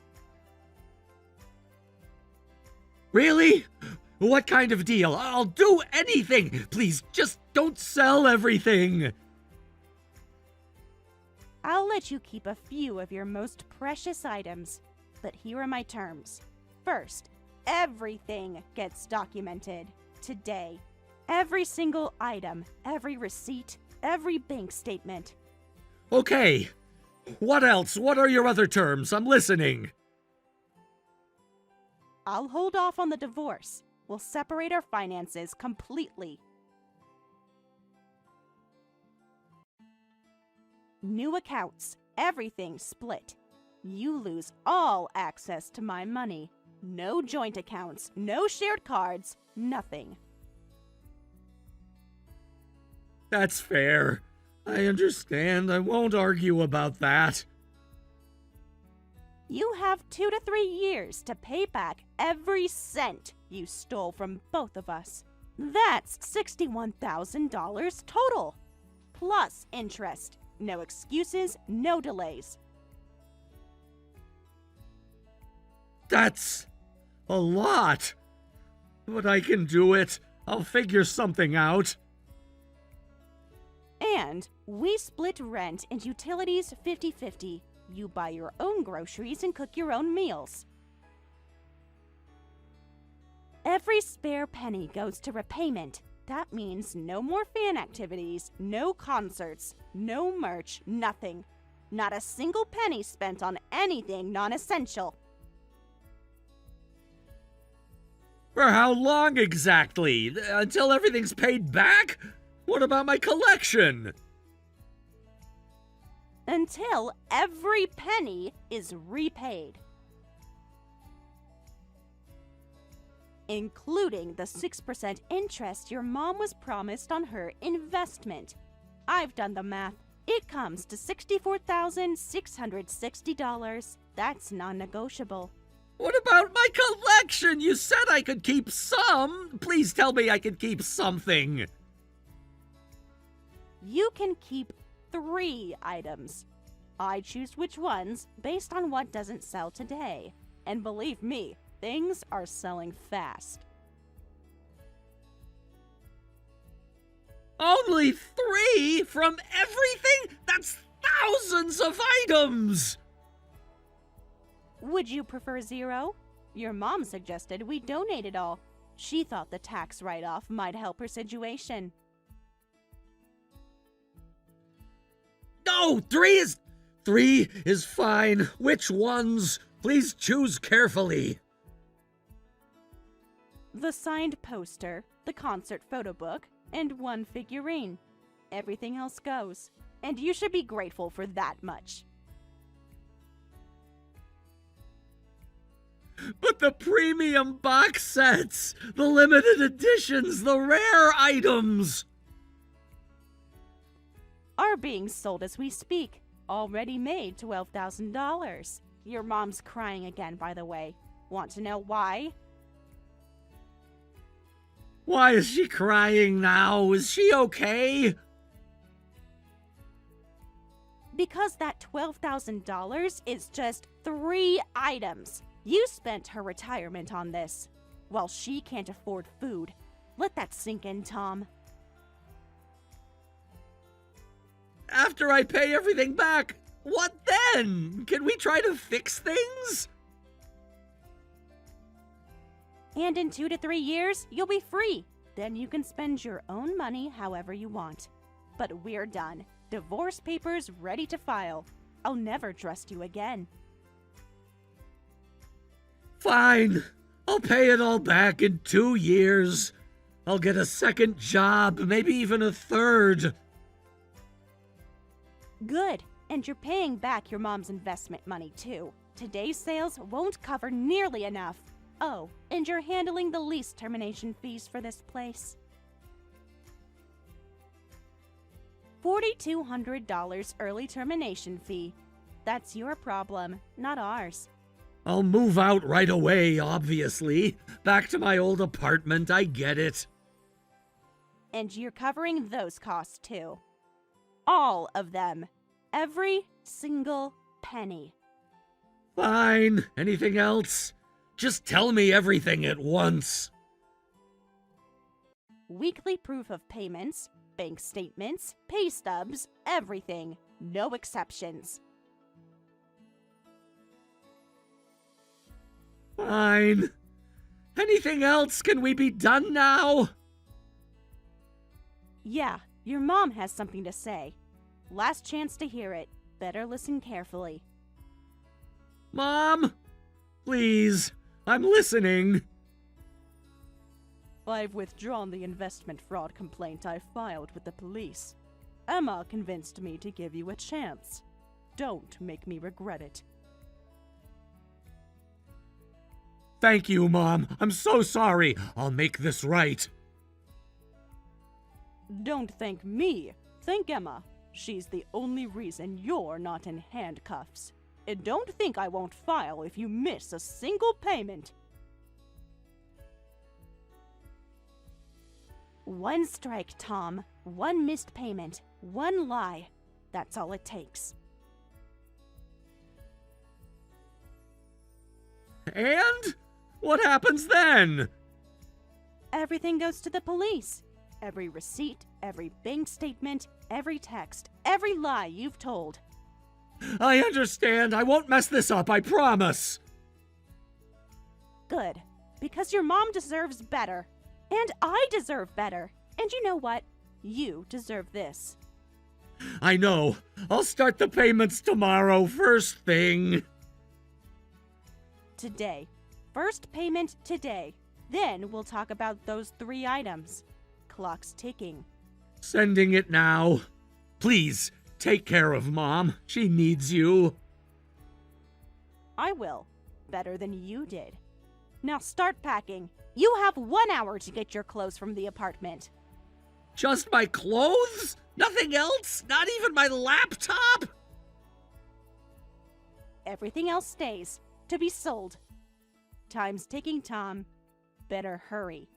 Really? What kind of deal? I'll do anything. Please, just don't sell everything. I'll let you keep a few of your most precious items, but here are my terms. First, everything gets documented. today. Every single item, every receipt, every bank statement. Okay. What else? What are your other terms? I'm listening. I'll hold off on the divorce. We'll separate our finances completely. New accounts, everything split. You lose all access to my money. No joint accounts, no shared cards, nothing. That's fair. I understand. I won't argue about that. You have 2 to 3 years to pay back every cent you stole from both of us. That's $61,000 total. Plus interest. No excuses, no delays. That's a lot. But I can do it. I'll figure something out. And we split rent and utilities 50-50. You buy your own groceries and cook your own meals. Every spare penny goes to repayment. That means no more fan activities, no concerts, no merch, nothing. Not a single penny spent on anything non-essential. For how long exactly? Until everything's paid back? What about my collection? Until every penny is repaid. Including the 6% interest your mom was promised on her investment. I've done the math. It comes to $64,660. That's non-negotiable. What about my collection? You said I could keep some. Please tell me I could keep something. You can keep 3 items. I choose which ones based on what doesn't sell today. And believe me, things are selling fast. Only 3 from everything? That's thousands of items! Would you prefer 0? Your mom suggested we donate it all. She thought the tax write-off might help her situation. No, 3 is fine. Which ones? Please choose carefully. The signed poster, the concert photo book, and 1 figurine. Everything else goes. And you should be grateful for that much. But the premium box sets, the limited editions, the rare items are being sold as we speak. Already made $12,000. Your mom's crying again, by the way. Want to know why? Why is she crying now? Is she okay? Because that $12,000 is just 3 items. You spent her retirement on this, while she can't afford food. Let that sink in, Tom. After I pay everything back, what then? Can we try to fix things? And in 2 to 3 years, you'll be free. Then you can spend your own money however you want. But we're done. Divorce papers ready to file. I'll never trust you again. Fine. I'll pay it all back in 2 years. I'll get a second job, maybe even a third. Good. And you're paying back your mom's investment money, too. Today's sales won't cover nearly enough. Oh, and you're handling the lease termination fees for this place. $4,200 early termination fee. That's your problem, not ours. I'll move out right away, obviously. Back to my old apartment, I get it. And you're covering those costs, too. All of them. Every single penny. Fine. Anything else? Just tell me everything at once. Weekly proof of payments, bank statements, pay stubs, everything. No exceptions. Fine. Anything else? Can we be done now? Yeah, your mom has something to say. Last chance to hear it. Better listen carefully. Mom? Please, I'm listening. I've withdrawn the investment fraud complaint I filed with the police. Emma convinced me to give you a chance. Don't make me regret it. Thank you, Mom. I'm so sorry. I'll make this right. Don't thank me. Thank Emma. She's the only reason you're not in handcuffs. And don't think I won't file if you miss a single payment. One strike, Tom. One missed payment. One lie. That's all it takes. And? What happens then? Everything goes to the police. Every receipt, every bank statement, every text, every lie you've told. I understand. I won't mess this up, I promise. Good. Because your mom deserves better. And I deserve better. And you know what? You deserve this. I know. I'll start the payments tomorrow, first thing. Today. First payment today. Then we'll talk about those 3 items. Clock's ticking. Sending it now. Please, take care of Mom. She needs you. I will. Better than you did. Now start packing. You have 1 hour to get your clothes from the apartment. Just my clothes? Nothing else? Not even my laptop? Everything else stays. To be sold. Time's ticking, Tom. Better hurry.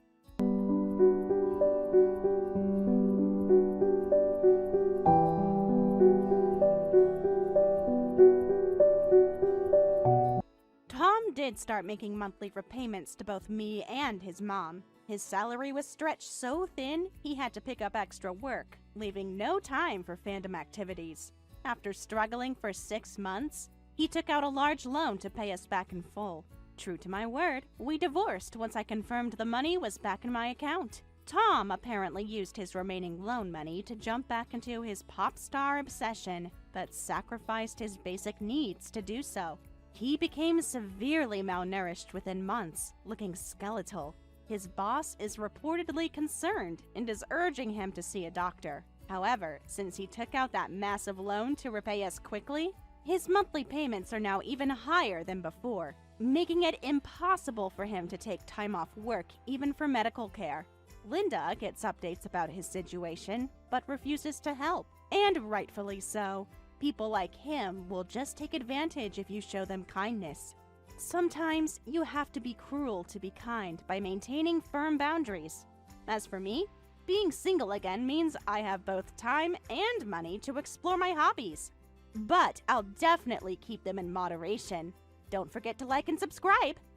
Tom did start making monthly repayments to both me and his mom. His salary was stretched so thin, he had to pick up extra work, leaving no time for fandom activities. After struggling for 6 months, he took out a large loan to pay us back in full. True to my word, we divorced once I confirmed the money was back in my account. Tom apparently used his remaining loan money to jump back into his pop star obsession, but sacrificed his basic needs to do so. He became severely malnourished within months, looking skeletal. His boss is reportedly concerned and is urging him to see a doctor. However, since he took out that massive loan to repay us quickly, his monthly payments are now even higher than before, making it impossible for him to take time off work even for medical care. Linda gets updates about his situation, but refuses to help, and rightfully so. People like him will just take advantage if you show them kindness. Sometimes you have to be cruel to be kind by maintaining firm boundaries. As for me, being single again means I have both time and money to explore my hobbies. But I'll definitely keep them in moderation. Don't forget to like and subscribe.